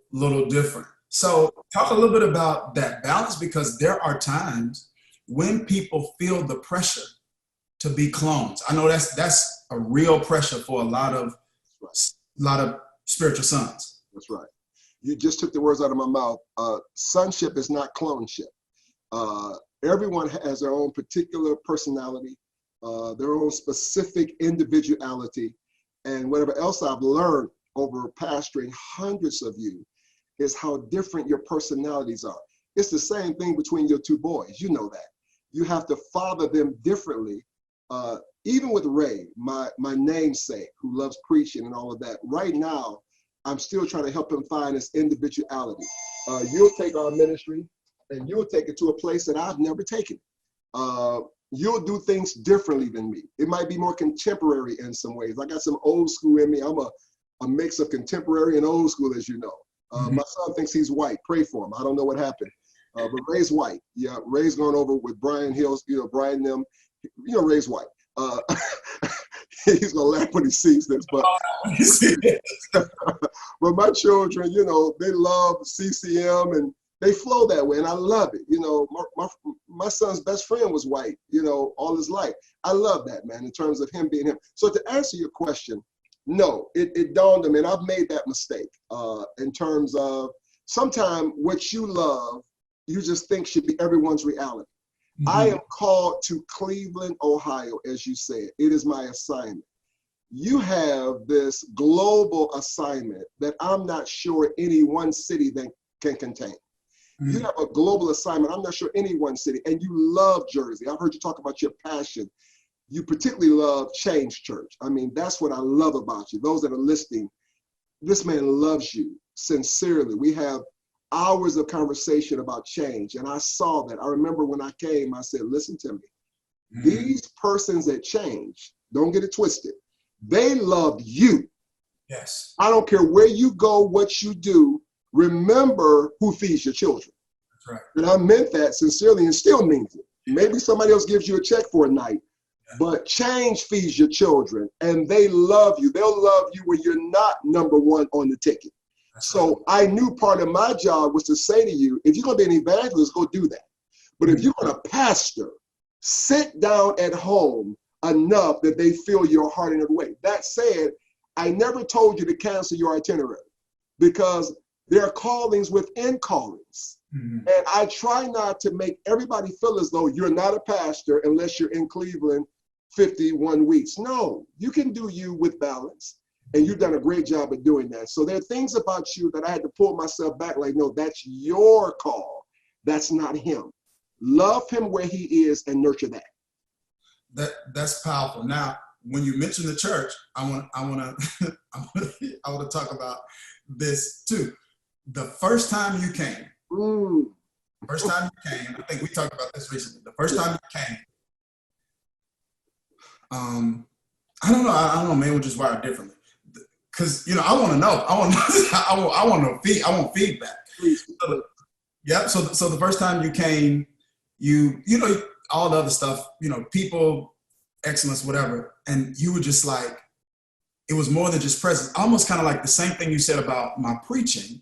different. So talk a little bit about that balance, because there are times when people feel the pressure to be clones. I know that's a real pressure for a lot of spiritual sons. That's right. You just took the words out of my mouth. Sonship is not cloneship. Everyone has their own particular personality, their own specific individuality. And whatever else I've learned over pastoring hundreds of you is how different your personalities are. It's the same thing between your two boys. You know that. You have to father them differently. Even with Ray, my namesake, who loves preaching and all of that, right now, I'm still trying to help him find his individuality. You'll take our ministry and you'll take it to a place that I've never taken. You'll do things differently than me. It might be more contemporary in some ways. I got some old school in me. I'm a mix of contemporary and old school, as you know. My son thinks he's white. Pray for him. I don't know what happened. But Ray's white. Yeah, Ray's gone over with Brian Hills, Brian them. Ray's white. He's gonna laugh when he sees this, but but my children, they love CCM and they flow that way, and I love it. My son's best friend was white, all his life. I love that, man, in terms of him being him. So to answer your question, no, it dawned on me, and I've made that mistake in terms of sometimes what you love, you just think should be everyone's reality. I am called to Cleveland, Ohio, as you said. It is my assignment. You have this global assignment that I'm not sure any one city that can contain. You have a global assignment. I'm not sure any one city. And you love Jersey. I've heard you talk about your passion. You particularly love Change Church. I mean, that's what I love about you. Those that are listening, this man loves you sincerely. We have hours of conversation about change. And I saw that. I remember when I came, I said, listen to me. These persons that change, don't get it twisted. They love you. Yes. I don't care where you go, what you do. Remember who feeds your children. That's right. And I meant that sincerely and still means it. Maybe somebody else gives you a check for a night, but change feeds your children and they love you. They'll love you when you're not number one on the ticket. That's so right. I knew part of my job was to say to you, if you're going to be an evangelist, go do that. But if you're going to pastor, sit down at home enough that they feel your heart in every way. That said, I never told you to cancel your itinerary because there are callings within callings. And I try not to make everybody feel as though you're not a pastor unless you're in Cleveland 51 weeks. No, you can do you with balance. And you've done a great job of doing that. So there are things about you that I had to pull myself back like, no, that's your call. That's not him. Love him where he is and nurture that. That's powerful. Now, when you mention the church, I want to talk about this too. The first time you came, I think we talked about this recently. The first time you came, I don't know, maybe we'll just wire it differently. Because, I want to know. I want feedback. Yep. So the first time you came, you all the other stuff, people, excellence, whatever. And you were just like, it was more than just presence. Almost kind of like the same thing you said about my preaching.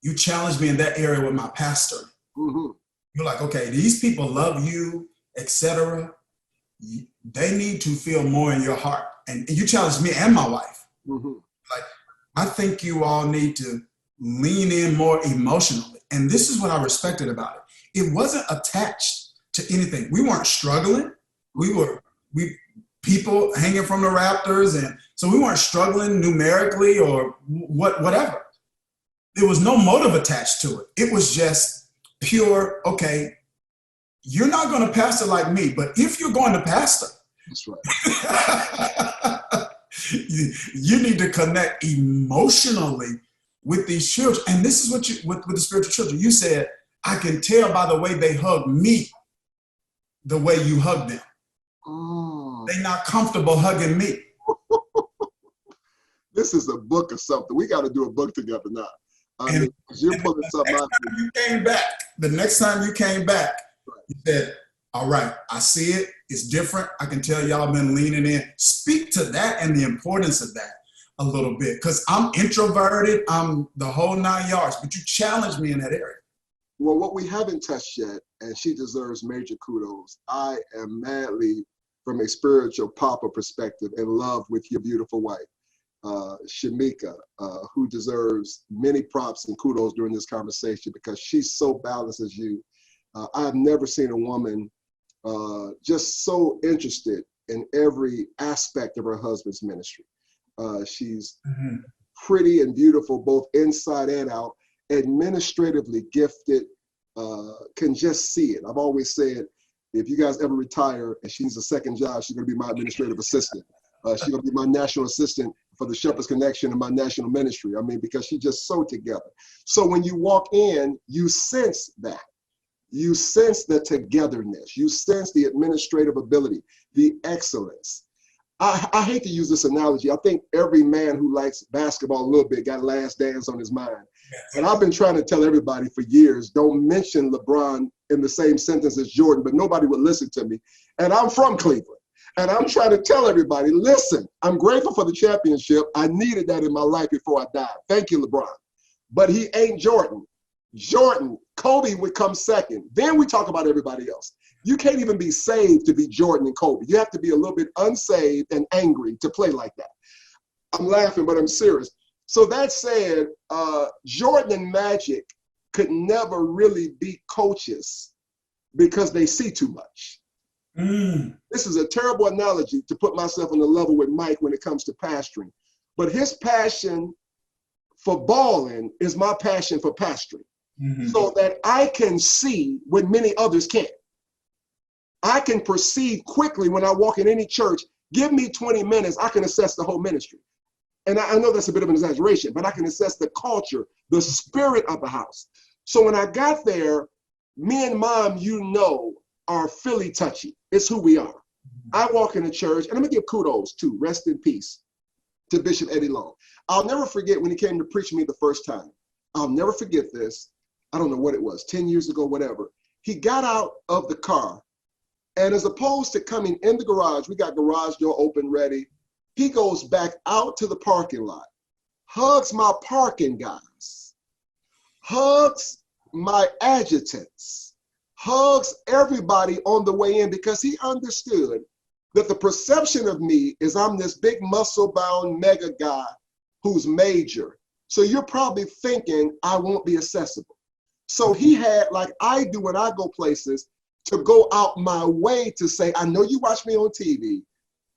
You challenged me in that area with my pastor. You're like, okay, these people love you, etc. They need to feel more in your heart. And you challenged me and my wife. Like, I think you all need to lean in more emotionally. And this is what I respected about it. It wasn't attached to anything. We weren't struggling. We people hanging from the rafters. And so we weren't struggling numerically or whatever. There was no motive attached to it. It was just pure, okay, you're not going to pastor like me, but if you're going to pastor, that's right. you need to connect emotionally with these children. And this is with the spiritual children. You said, I can tell by the way they hug me, the way you hug them. They're not comfortable hugging me. This is a book or something. We got to do a book together now. You're pulling something out. The next time you came back, you said, all right, I see it. It's different. I can tell y'all been leaning in. Speak to that and the importance of that a little bit. Because I'm introverted. I'm the whole 9 yards. But you challenged me in that area. Well, what we haven't touched yet, and she deserves major kudos, I am madly, from a spiritual papa perspective, in love with your beautiful wife. Shamika, who deserves many props and kudos during this conversation because she's so balanced as you. I've never seen a woman just so interested in every aspect of her husband's ministry. She's pretty and beautiful, both inside and out, administratively gifted, can just see it. I've always said, if you guys ever retire and she needs a second job, she's gonna be my administrative assistant. She's gonna be my national assistant for the Shepherd's Connection and my national ministry. I mean, because she's just so together. So when you walk in, you sense that. You sense the togetherness. You sense the administrative ability, the excellence. I hate to use this analogy. I think every man who likes basketball a little bit got Last Dance on his mind. Yes. And I've been trying to tell everybody for years, don't mention LeBron in the same sentence as Jordan, but nobody would listen to me. And I'm from Cleveland. And I'm trying to tell everybody, listen, I'm grateful for the championship. I needed that in my life before I died. Thank you, LeBron. But he ain't Jordan. Kobe would come second. Then we talk about everybody else. You can't even be saved to be Jordan and Kobe. You have to be a little bit unsaved and angry to play like that. I'm laughing, but I'm serious. So that said, Jordan and Magic could never really be coaches because they see too much. This is a terrible analogy to put myself on the level with Mike when it comes to pastoring. But his passion for balling is my passion for pastoring. So that I can see when many others can't. I can perceive quickly when I walk in any church. Give me 20 minutes, I can assess the whole ministry. And I know that's a bit of an exaggeration, but I can assess the culture, the spirit of the house. So when I got there, me and Mom, are Philly touchy. It's who we are. I walk in the church, and I'm gonna give kudos to, rest in peace, to Bishop Eddie Long. I'll never forget when he came to preach to me the first time. I'll never forget this. I don't know what it was, 10 years ago, whatever. He got out of the car, and as opposed to coming in the garage, we got garage door open, ready. He goes back out to the parking lot, hugs my parking guys, hugs my adjutants, hugs everybody on the way in, because he understood that the perception of me is I'm this big muscle-bound mega guy who's major. So you're probably thinking I won't be accessible. So he had, like I do when I go places, to go out my way to say, I know you watch me on TV,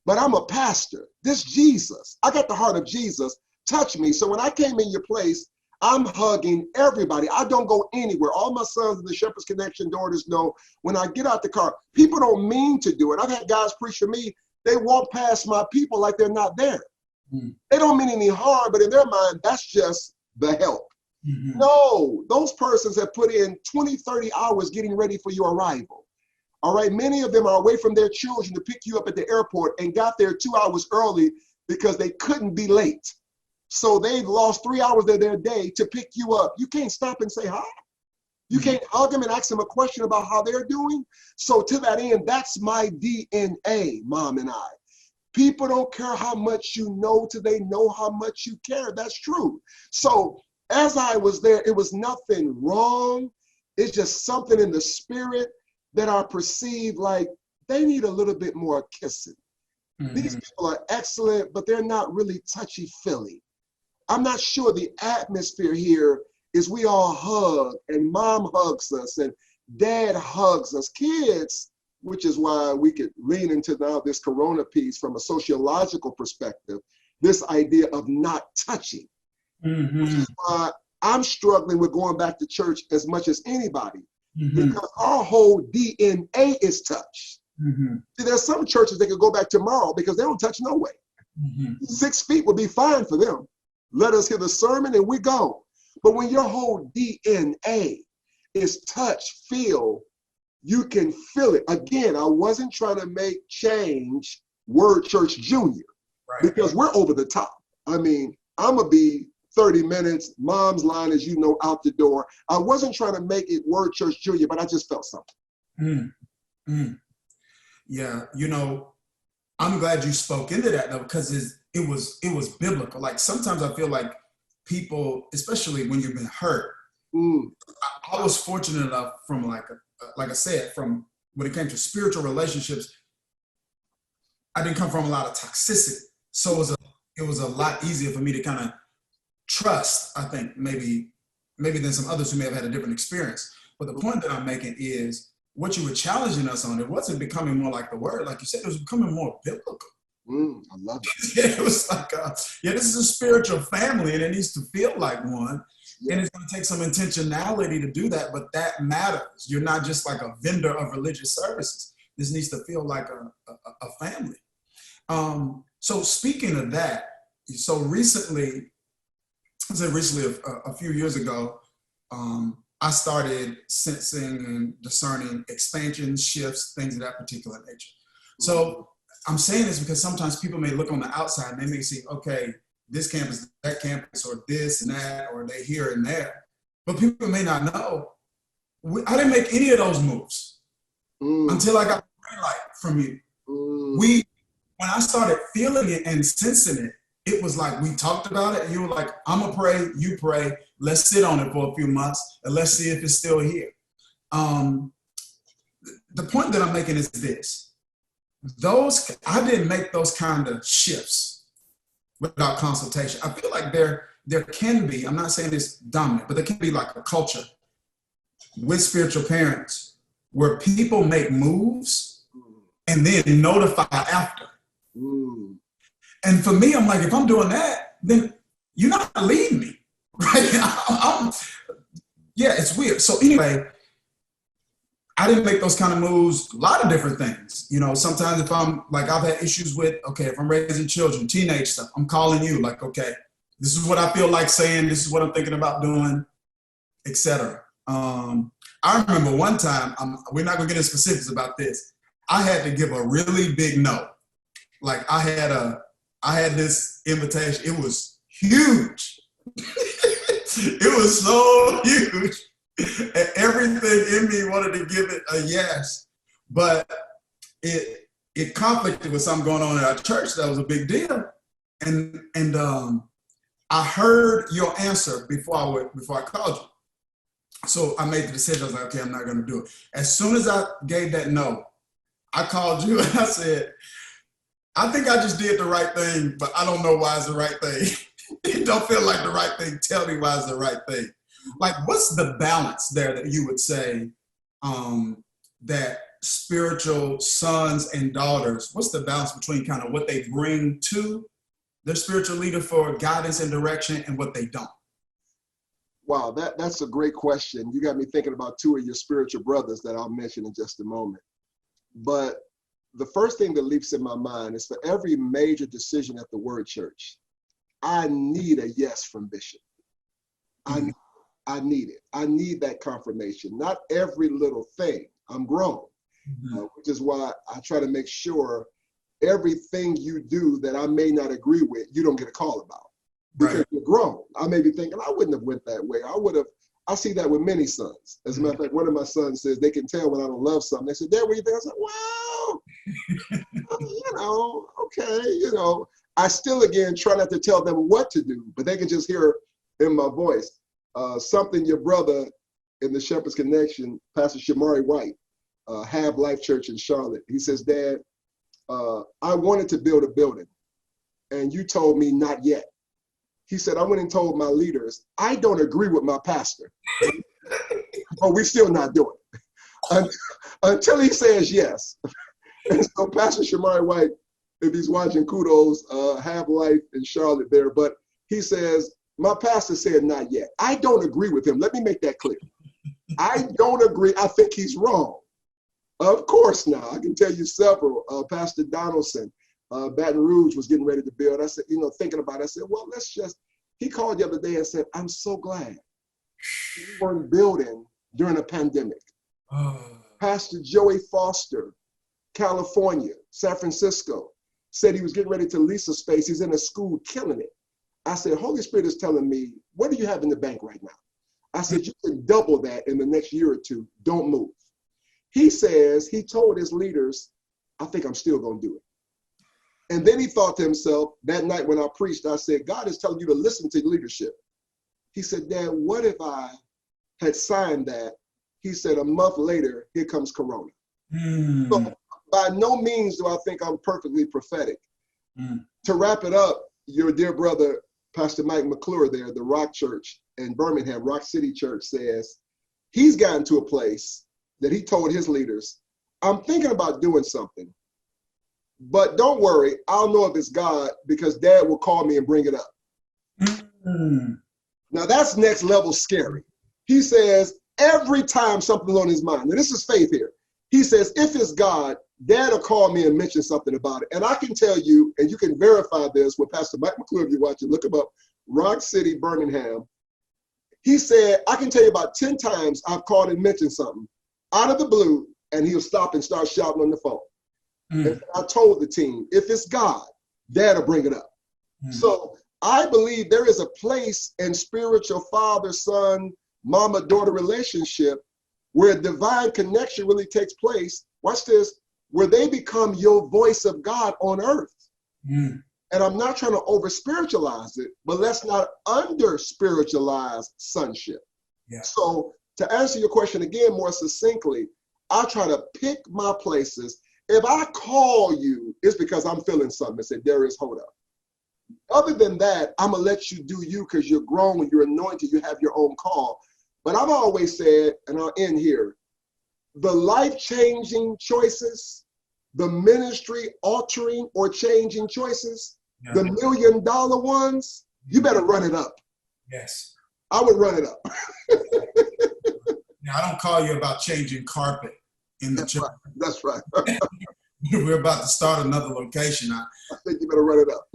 but I'm a pastor. This Jesus, I got the heart of Jesus, touch me. So when I came in your place, I'm hugging everybody. I don't go anywhere. All my sons in the Shepherd's Connection daughters know when I get out the car, people don't mean to do it. I've had guys preach for me. They walk past my people like they're not there. They don't mean any harm, but in their mind, that's just the help. No, those persons have put in 20, 30 hours getting ready for your arrival. All right, many of them are away from their children to pick you up at the airport and got there 2 hours early because they couldn't be late. So they've lost 3 hours of their day to pick you up. You can't stop and say hi. You can't hug them and ask them a question about how they're doing. So to that end, that's my DNA, Mom and I. People don't care how much you know till they know how much you care. That's true. So as I was there, it was nothing wrong. It's just something in the spirit that I perceive like they need a little bit more kissing. These people are excellent, but they're not really touchy-feely. I'm not sure the atmosphere here is we all hug and Mom hugs us and Dad hugs us. Kids, which is why we could lean into now this corona piece from a sociological perspective, this idea of not touching. Which is why I'm struggling with going back to church as much as anybody, because our whole DNA is touch. See, there's some churches that could go back tomorrow because they don't touch no way. 6 feet would be fine for them. Let us hear the sermon and we go. But when your whole DNA is touch, feel, you can feel it. Again, I wasn't trying to make change Word Church Junior, because we're over the top. I mean, I'm going to be 30 minutes, Mom's line, as you know, out the door. I wasn't trying to make it Word Church Junior, but I just felt something. Yeah, I'm glad you spoke into that though, because it was biblical. Like sometimes I feel like people, especially when you've been hurt, I was fortunate enough from like I said, from when it came to spiritual relationships, I didn't come from a lot of toxicity. So it was a lot easier for me to kind of trust, I think, maybe than some others who may have had a different experience. But the point that I'm making is what you were challenging us on, it wasn't becoming more like the Word. Like you said, it was becoming more biblical. I love it. Yeah, it was like, this is a spiritual family and it needs to feel like one. And it's going to take some intentionality to do that, but that matters. You're not just like a vendor of religious services. This needs to feel like a family. So speaking of that, so recently, a few years ago, I started sensing and discerning expansion, shifts, things of that particular nature. So I'm saying this because sometimes people may look on the outside and they may see, okay, this campus, that campus, or this and that, or they here and there. But people may not know, I didn't make any of those moves until I got the green light from you. When I started feeling it and sensing it, it was like we talked about it and you were like, I'm gonna pray, you pray, let's sit on it for a few months and let's see if it's still here. The point that I'm making is this. I didn't make those kind of shifts without consultation. I feel like there can be, I'm not saying it's dominant, but there can be like a culture with spiritual parents where people make moves and then notify after. And for me, I'm like, if I'm doing that, then you're not leading me, right? Yeah, it's weird. So anyway, I didn't make those kind of moves. A lot of different things. You know, sometimes if I'm like, I've had issues with, okay, if I'm raising children, teenage stuff, I'm calling you like, okay, this is what I feel like saying. This is what I'm thinking about doing, etc. I remember one time, we're not gonna get into specifics about this. I had to give a really big no. Like I had this invitation. It was huge. It was so huge. And everything in me wanted to give it a yes, but it conflicted with something going on in our church that was a big deal. And I heard your answer before I called you. So I made the decision. I was like, okay, I'm not going to do it. As soon as I gave that no, I called you and I said, I think I just did the right thing, but I don't know why it's the right thing. It don't feel like the right thing. Tell me why it's the right thing. Like, what's the balance there that you would say that spiritual sons and daughters, what's the balance between kind of what they bring to their spiritual leader for guidance and direction and what they don't? Wow, that's a great question. You got me thinking about two of your spiritual brothers that I'll mention in just a moment. But the first thing that leaps in my mind is for every major decision at the Word Church, I need a yes from Bishop. I need it. I need that confirmation. Not every little thing. I'm grown, which is why I try to make sure everything you do that I may not agree with, you don't get a call about. Because you're grown. I may be thinking, I wouldn't have went that way. I see that with many sons. As a matter of fact, one of my sons says they can tell when I don't love something. They said, Dad, what do you think? I said, wow, okay, I still, again, try not to tell them what to do, but they can just hear in my voice. Something your brother in the Shepherd's Connection, Pastor Shamari White, Have Life Church in Charlotte, he says, Dad, I wanted to build a building, and you told me not yet. He said, I went and told my leaders, I don't agree with my pastor, but we're still not doing it until he says yes. And so Pastor Shamari White, if he's watching, kudos, Have Life in Charlotte there, but he says, my pastor said not yet. I don't agree with him. Let me make that clear. I don't agree. I think he's wrong. Of course now, I can tell you several. Pastor Donaldson, Baton Rouge was getting ready to build. I said, thinking about it, I said, well, he called the other day and said, I'm so glad we weren't building during a pandemic. Pastor Joey Foster, California, San Francisco, said he was getting ready to lease a space. He's in a school killing it. I said, Holy Spirit is telling me, what do you have in the bank right now? I said, you can double that in the next year or two. Don't move. He says, he told his leaders, I think I'm still going to do it. And then he thought to himself, that night when I preached, I said, God is telling you to listen to leadership. He said, Dad, what if I had signed that? He said, a month later, here comes Corona. So by no means do I think I'm perfectly prophetic. To wrap it up, your dear brother, Pastor Mike McClure there, the Rock Church in Birmingham, Rock City Church, says he's gotten to a place that he told his leaders, I'm thinking about doing something, but don't worry, I'll know if it's God because Dad will call me and bring it up. Now that's next level scary. He says every time something's on his mind, now this is faith here. He says, if it's God, Dad will call me and mention something about it. And I can tell you, and you can verify this with Pastor Mike McClure, if you're watching, look him up, Rock City, Birmingham. He said, I can tell you about 10 times I've called and mentioned something out of the blue, and he'll stop and start shouting on the phone. And I told the team, if it's God, Dad will bring it up. So I believe there is a place in spiritual father-son, mama-daughter relationship where a divine connection really takes place. Watch this, where they become your voice of God on earth. And I'm not trying to over-spiritualize it, but let's not under-spiritualize sonship. So to answer your question again more succinctly, I try to pick my places. If I call you, it's because I'm feeling something and say, Dharius, hold up. Other than that, I'm going to let you do you because you're grown, you're anointed, you have your own call. But I've always said, and I'll end here, the life-changing choices, the ministry-altering or changing choices, Yeah. the $1 million ones, you better run it up. Yes. I would run it up. Now, I don't call you about changing carpet in the church. That's right. We're about to start another location. I think you better run it up.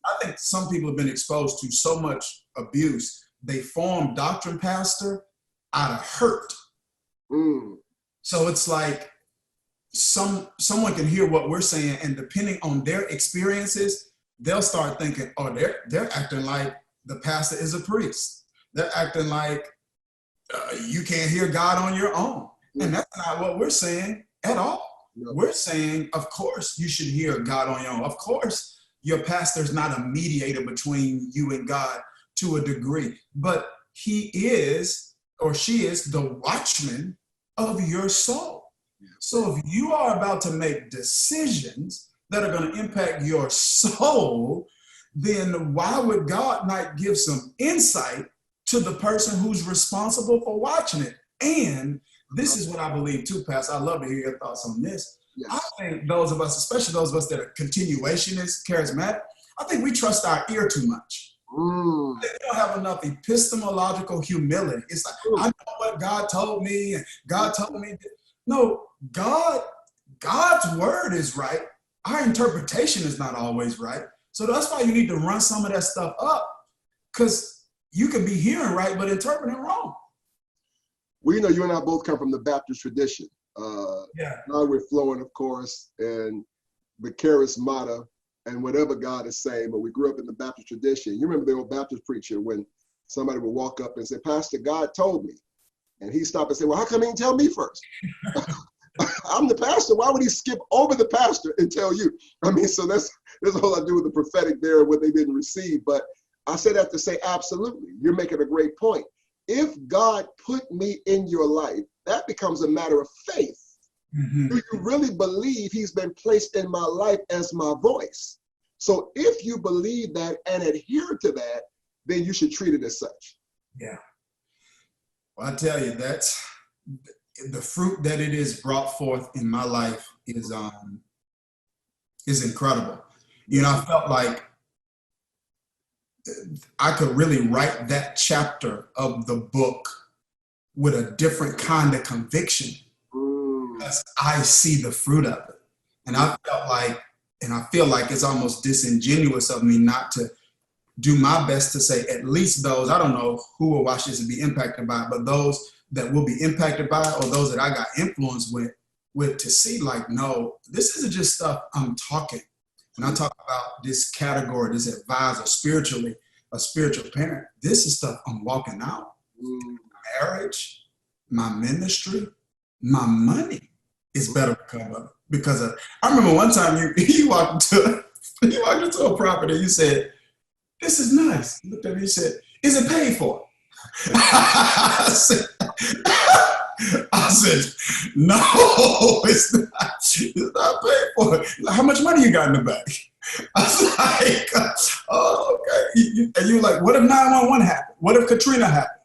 I think some people have been exposed to so much abuse. They form doctrine, pastor, out of hurt. So it's like someone can hear what we're saying, and depending on their experiences, they'll start thinking, oh, they're acting like the pastor is a priest. They're acting like you can't hear God on your own. And that's not what we're saying at all. No. We're saying, of course, you should hear God on your own. Of course, your pastor's not a mediator between you and God to a degree, but he is or she is the watchman of your soul. So if you are about to make decisions that are going to impact your soul, then why would God not give some insight to the person who's responsible for watching it? And this is what I believe too, Pastor. I'd love to hear your thoughts on this. Yes. I think those of us, especially those of us that are continuationists, charismatic, I think we trust our ear too much. They don't have enough epistemological humility. It's like, I know what God told me, and God told me. No, God's word is right. Our interpretation is not always right. So that's why you need to run some of that stuff up, because you can be hearing right, but interpreting wrong. Well, you and I both come from the Baptist tradition. Now we're flowing, of course, and the charismata and whatever God is saying, but we grew up in the Baptist tradition. You remember the old Baptist preacher when somebody would walk up and say, Pastor, God told me. And he stopped and say, well, how come he didn't tell me first? I'm the pastor. Why would he skip over the pastor and tell you? I mean, so that's all I do with the prophetic there, what they didn't receive. But I say that to say, absolutely, you're making a great point. If God put me in your life, that becomes a matter of faith. Do you really believe he's been placed in my life as my voice? So if you believe that and adhere to that, then you should treat it as such. Yeah. Well, I tell you, that's the fruit that it is brought forth in my life is incredible. I felt like I could really write that chapter of the book with a different kind of conviction because I see the fruit of it. And I feel like it's almost disingenuous of me not to do my best to say at least those, I don't know who will watch this and be impacted by it, but those that will be impacted by it or those that I got influenced with to see like, no, this isn't just stuff I'm talking. And I talk about this category, this advisor, spiritually, a spiritual parent. This is stuff I'm walking out. My marriage, my ministry, my money is better because of. I remember one time you walked into a property. You said, "This is nice." You looked at me. You said, "Is it paid for?" I said, "No, it's not. It's not paid for. How much money you got in the bank?" I was like, "Oh, okay." And you were like, "What if 911 happened? What if Katrina happened?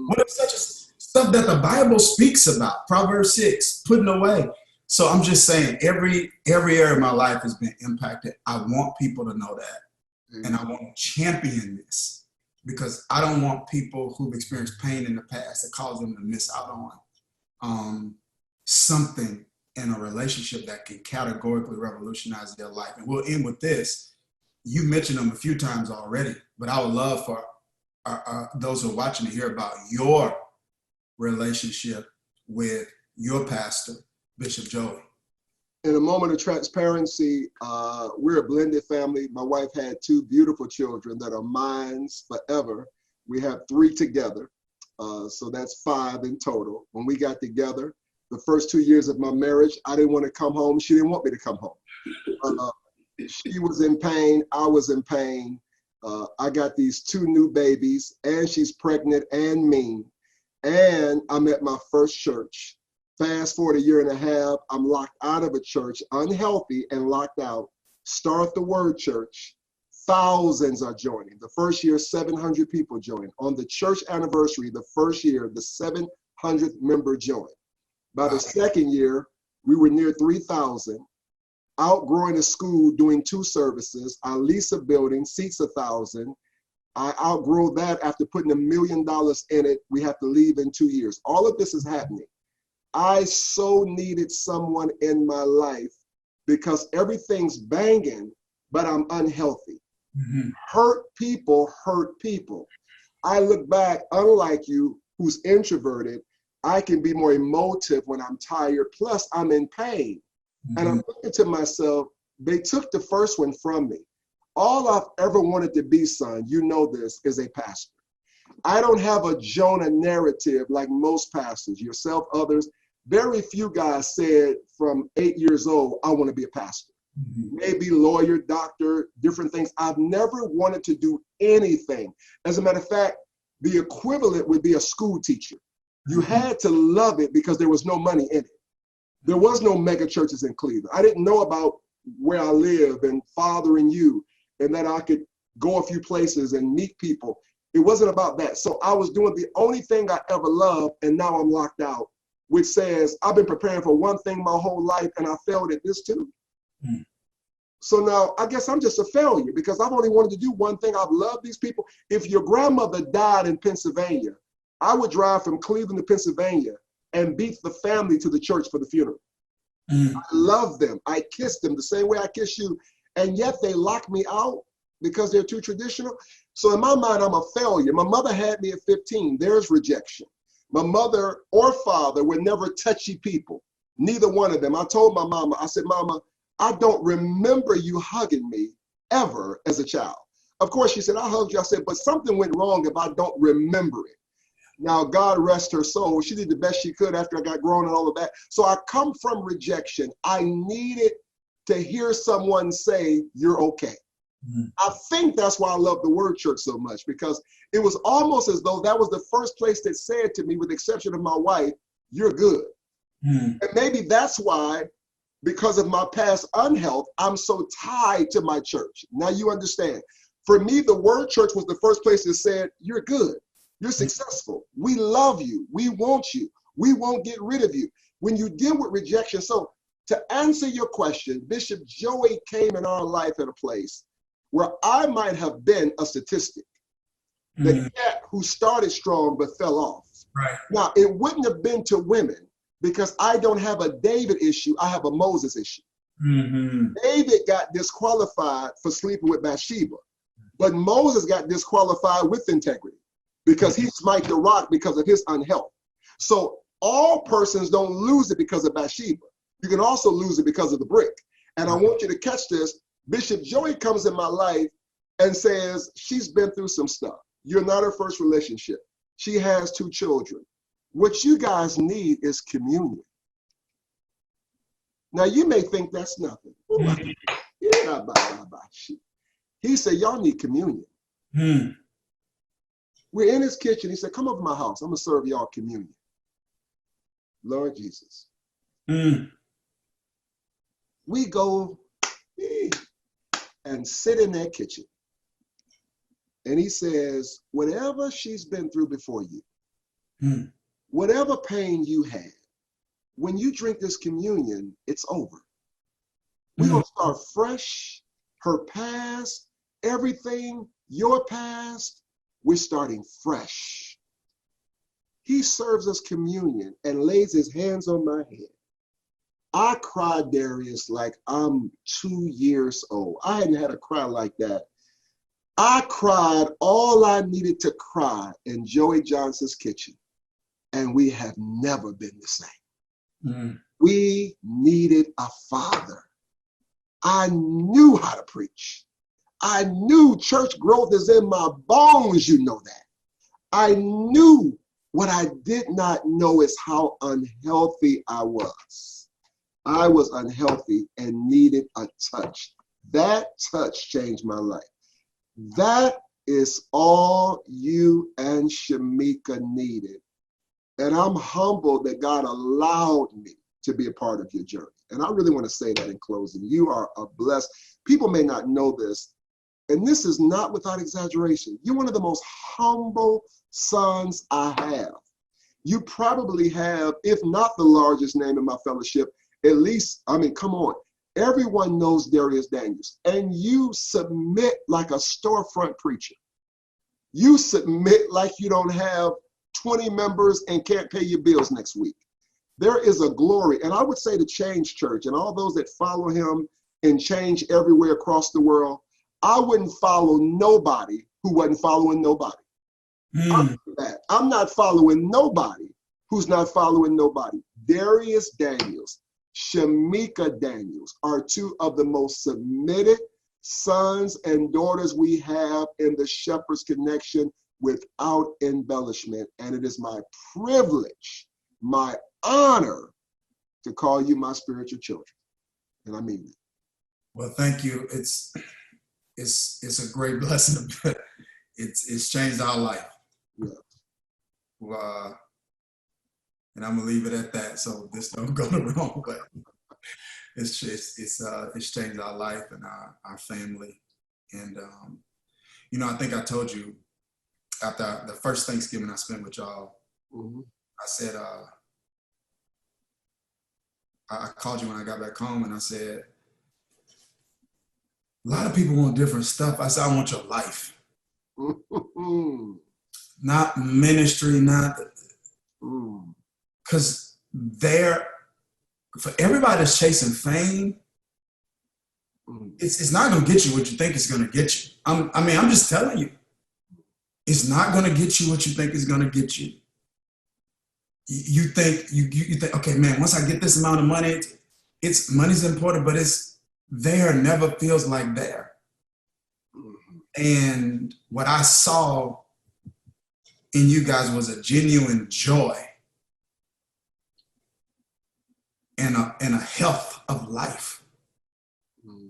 What if such a stuff that the Bible speaks about? Proverbs 6, putting away." So I'm just saying, every area of my life has been impacted. I want people to know that, and I want to champion this because I don't want people who've experienced pain in the past that cause them to miss out on something in a relationship that can categorically revolutionize their life. And we'll end with this. You mentioned them a few times already, but I would love for those who are watching to hear about your relationship with your pastor, Bishop Joey. In a moment of transparency, we're a blended family. My wife had 2 beautiful children that are mine forever. We have 3 together, so that's 5 in total. When we got together, the first 2 years of my marriage, I didn't want to come home. She didn't want me to come home. She was in pain. I was in pain. I got these 2 new babies, and she's pregnant and mean. And I'm at my first church. Fast forward a year and a half, I'm locked out of a church, unhealthy and locked out. Start the Word Church. Thousands are joining. The first year, 700 people joined. On the church anniversary, the first year, the 700th member joined. By the second year, we were near 3,000, outgrowing a school doing 2 services. I lease a building, seats 1,000. I outgrow that after putting $1 million in it. We have to leave in 2 years. All of this is happening. I so needed someone in my life because everything's banging, but I'm unhealthy. Mm-hmm. Hurt people hurt people. I look back, unlike you, who's introverted, I can be more emotive when I'm tired, plus I'm in pain. Mm-hmm. And I'm looking to myself, they took the first one from me. All I've ever wanted to be, son, you know this, is a pastor. I don't have a Jonah narrative like most pastors, yourself, others. Very few guys said from 8 years old, I want to be a pastor. Mm-hmm. Maybe lawyer, doctor, different things. I've never wanted to do anything. As a matter of fact, the equivalent would be a school teacher. You had to love it because there was no money in it. There was no mega churches in Cleveland. I didn't know about where I live and fathering you and that I could go a few places and meet people. It wasn't about that. So I was doing the only thing I ever loved, and now I'm locked out, which says I've been preparing for one thing my whole life and I failed at this too. Mm. So now I guess I'm just a failure because I've only wanted to do one thing. I've loved these people. If your grandmother died in Pennsylvania, I would drive from Cleveland to Pennsylvania and beat the family to the church for the funeral. Mm. I love them. I kiss them the same way I kiss you. And yet they lock me out because they're too traditional. So in my mind, I'm a failure. My mother had me at 15. There's rejection. My mother or father were never touchy people. Neither one of them. I told my mama, I said, Mama, I don't remember you hugging me ever as a child. Of course, she said, I hugged you. I said, but something went wrong if I don't remember it. Now, God rest her soul. She did the best she could after I got grown and all of that. So I come from rejection. I needed to hear someone say, you're okay. Mm-hmm. I think that's why I love the word church so much, because it was almost as though that was the first place that said to me, with the exception of my wife, you're good. Mm-hmm. And maybe that's why, because of my past unhealth, I'm so tied to my church. Now you understand. For me, the word church was the first place that said, you're good. You're successful. We love you. We want you. We won't get rid of you. When you deal with rejection, so to answer your question, Bishop Joey came in our life at a place where I might have been a statistic. The cat who started strong but fell off. Right. Now, it wouldn't have been to women because I don't have a David issue. I have a Moses issue. Mm-hmm. David got disqualified for sleeping with Bathsheba, but Moses got disqualified with integrity because he smite the rock because of his unhealth. So all persons don't lose it because of Bathsheba. You can also lose it because of the brick. And I want you to catch this. Bishop Joey comes in my life and says, she's been through some stuff. You're not her first relationship. She has 2 children. What you guys need is communion. Now, you may think that's nothing. He said, y'all need communion. Mm. We're in his kitchen. He said, come over to my house. I'm going to serve y'all communion. Lord Jesus. Mm. We go and sit in that kitchen. And he says, whatever she's been through before you, whatever pain you had, when you drink this communion, it's over. We're going to start fresh. Her past, everything, your past, we're starting fresh. He serves us communion and lays his hands on my head. I cried, Dharius, like I'm 2 years old. I hadn't had a cry like that. I cried all I needed to cry in Joey Johnson's kitchen, and we have never been the same. Mm. We needed a father. I knew how to preach. I knew church growth is in my bones, you know that. I knew. What I did not know is how unhealthy I was. I was unhealthy and needed a touch. That touch changed my life. That is all you and Shamika needed. And I'm humbled that God allowed me to be a part of your journey. And I really want to say that in closing. You are a blessed. People may not know this, and this is not without exaggeration. You're one of the most humble sons I have. you probably have, if not the largest name in my fellowship, at least, I mean, come on. Everyone knows Dharius Daniels, and you submit like a storefront preacher. You submit like you don't have 20 members and can't pay your bills next week. There is a glory, and I would say the Change Church and all those that follow him and change everywhere across the world, I wouldn't follow nobody who wasn't following nobody. I'm not following nobody who's not following nobody. Dharius Daniels, Shamika Daniels are two of the most submitted sons and daughters we have in the Shepherd's Connection without embellishment. And it is my privilege, my honor to call you my spiritual children. And I mean it. Well, thank you. It's a great blessing. It's changed our life. Yeah. And I'm gonna leave it at that. So this don't go the wrong way. It's changed our life and our family. And I think I told you after the first Thanksgiving I spent with y'all, I said I called you when I got back home and I said, a lot of people want different stuff. I said, I want your life. Not ministry, not because for everybody that's chasing fame, it's not gonna get you what you think it's gonna get you. I'm just telling you, it's not gonna get you what you think it's gonna get you. You think, okay, man, once I get this amount of money, money's important, but it's there never feels like there. And what I saw in you guys was a genuine joy and a health of life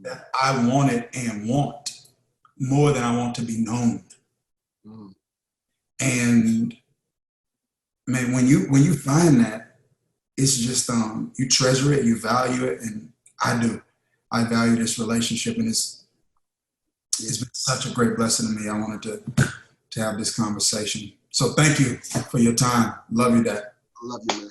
that I wanted and want more than I want to be known. And man, when you find that, it's just you treasure it, you value it, and I do. I value this relationship, and it's been such a great blessing to me. I wanted to have this conversation. So thank you for your time. Love you, Dad. I love you, man.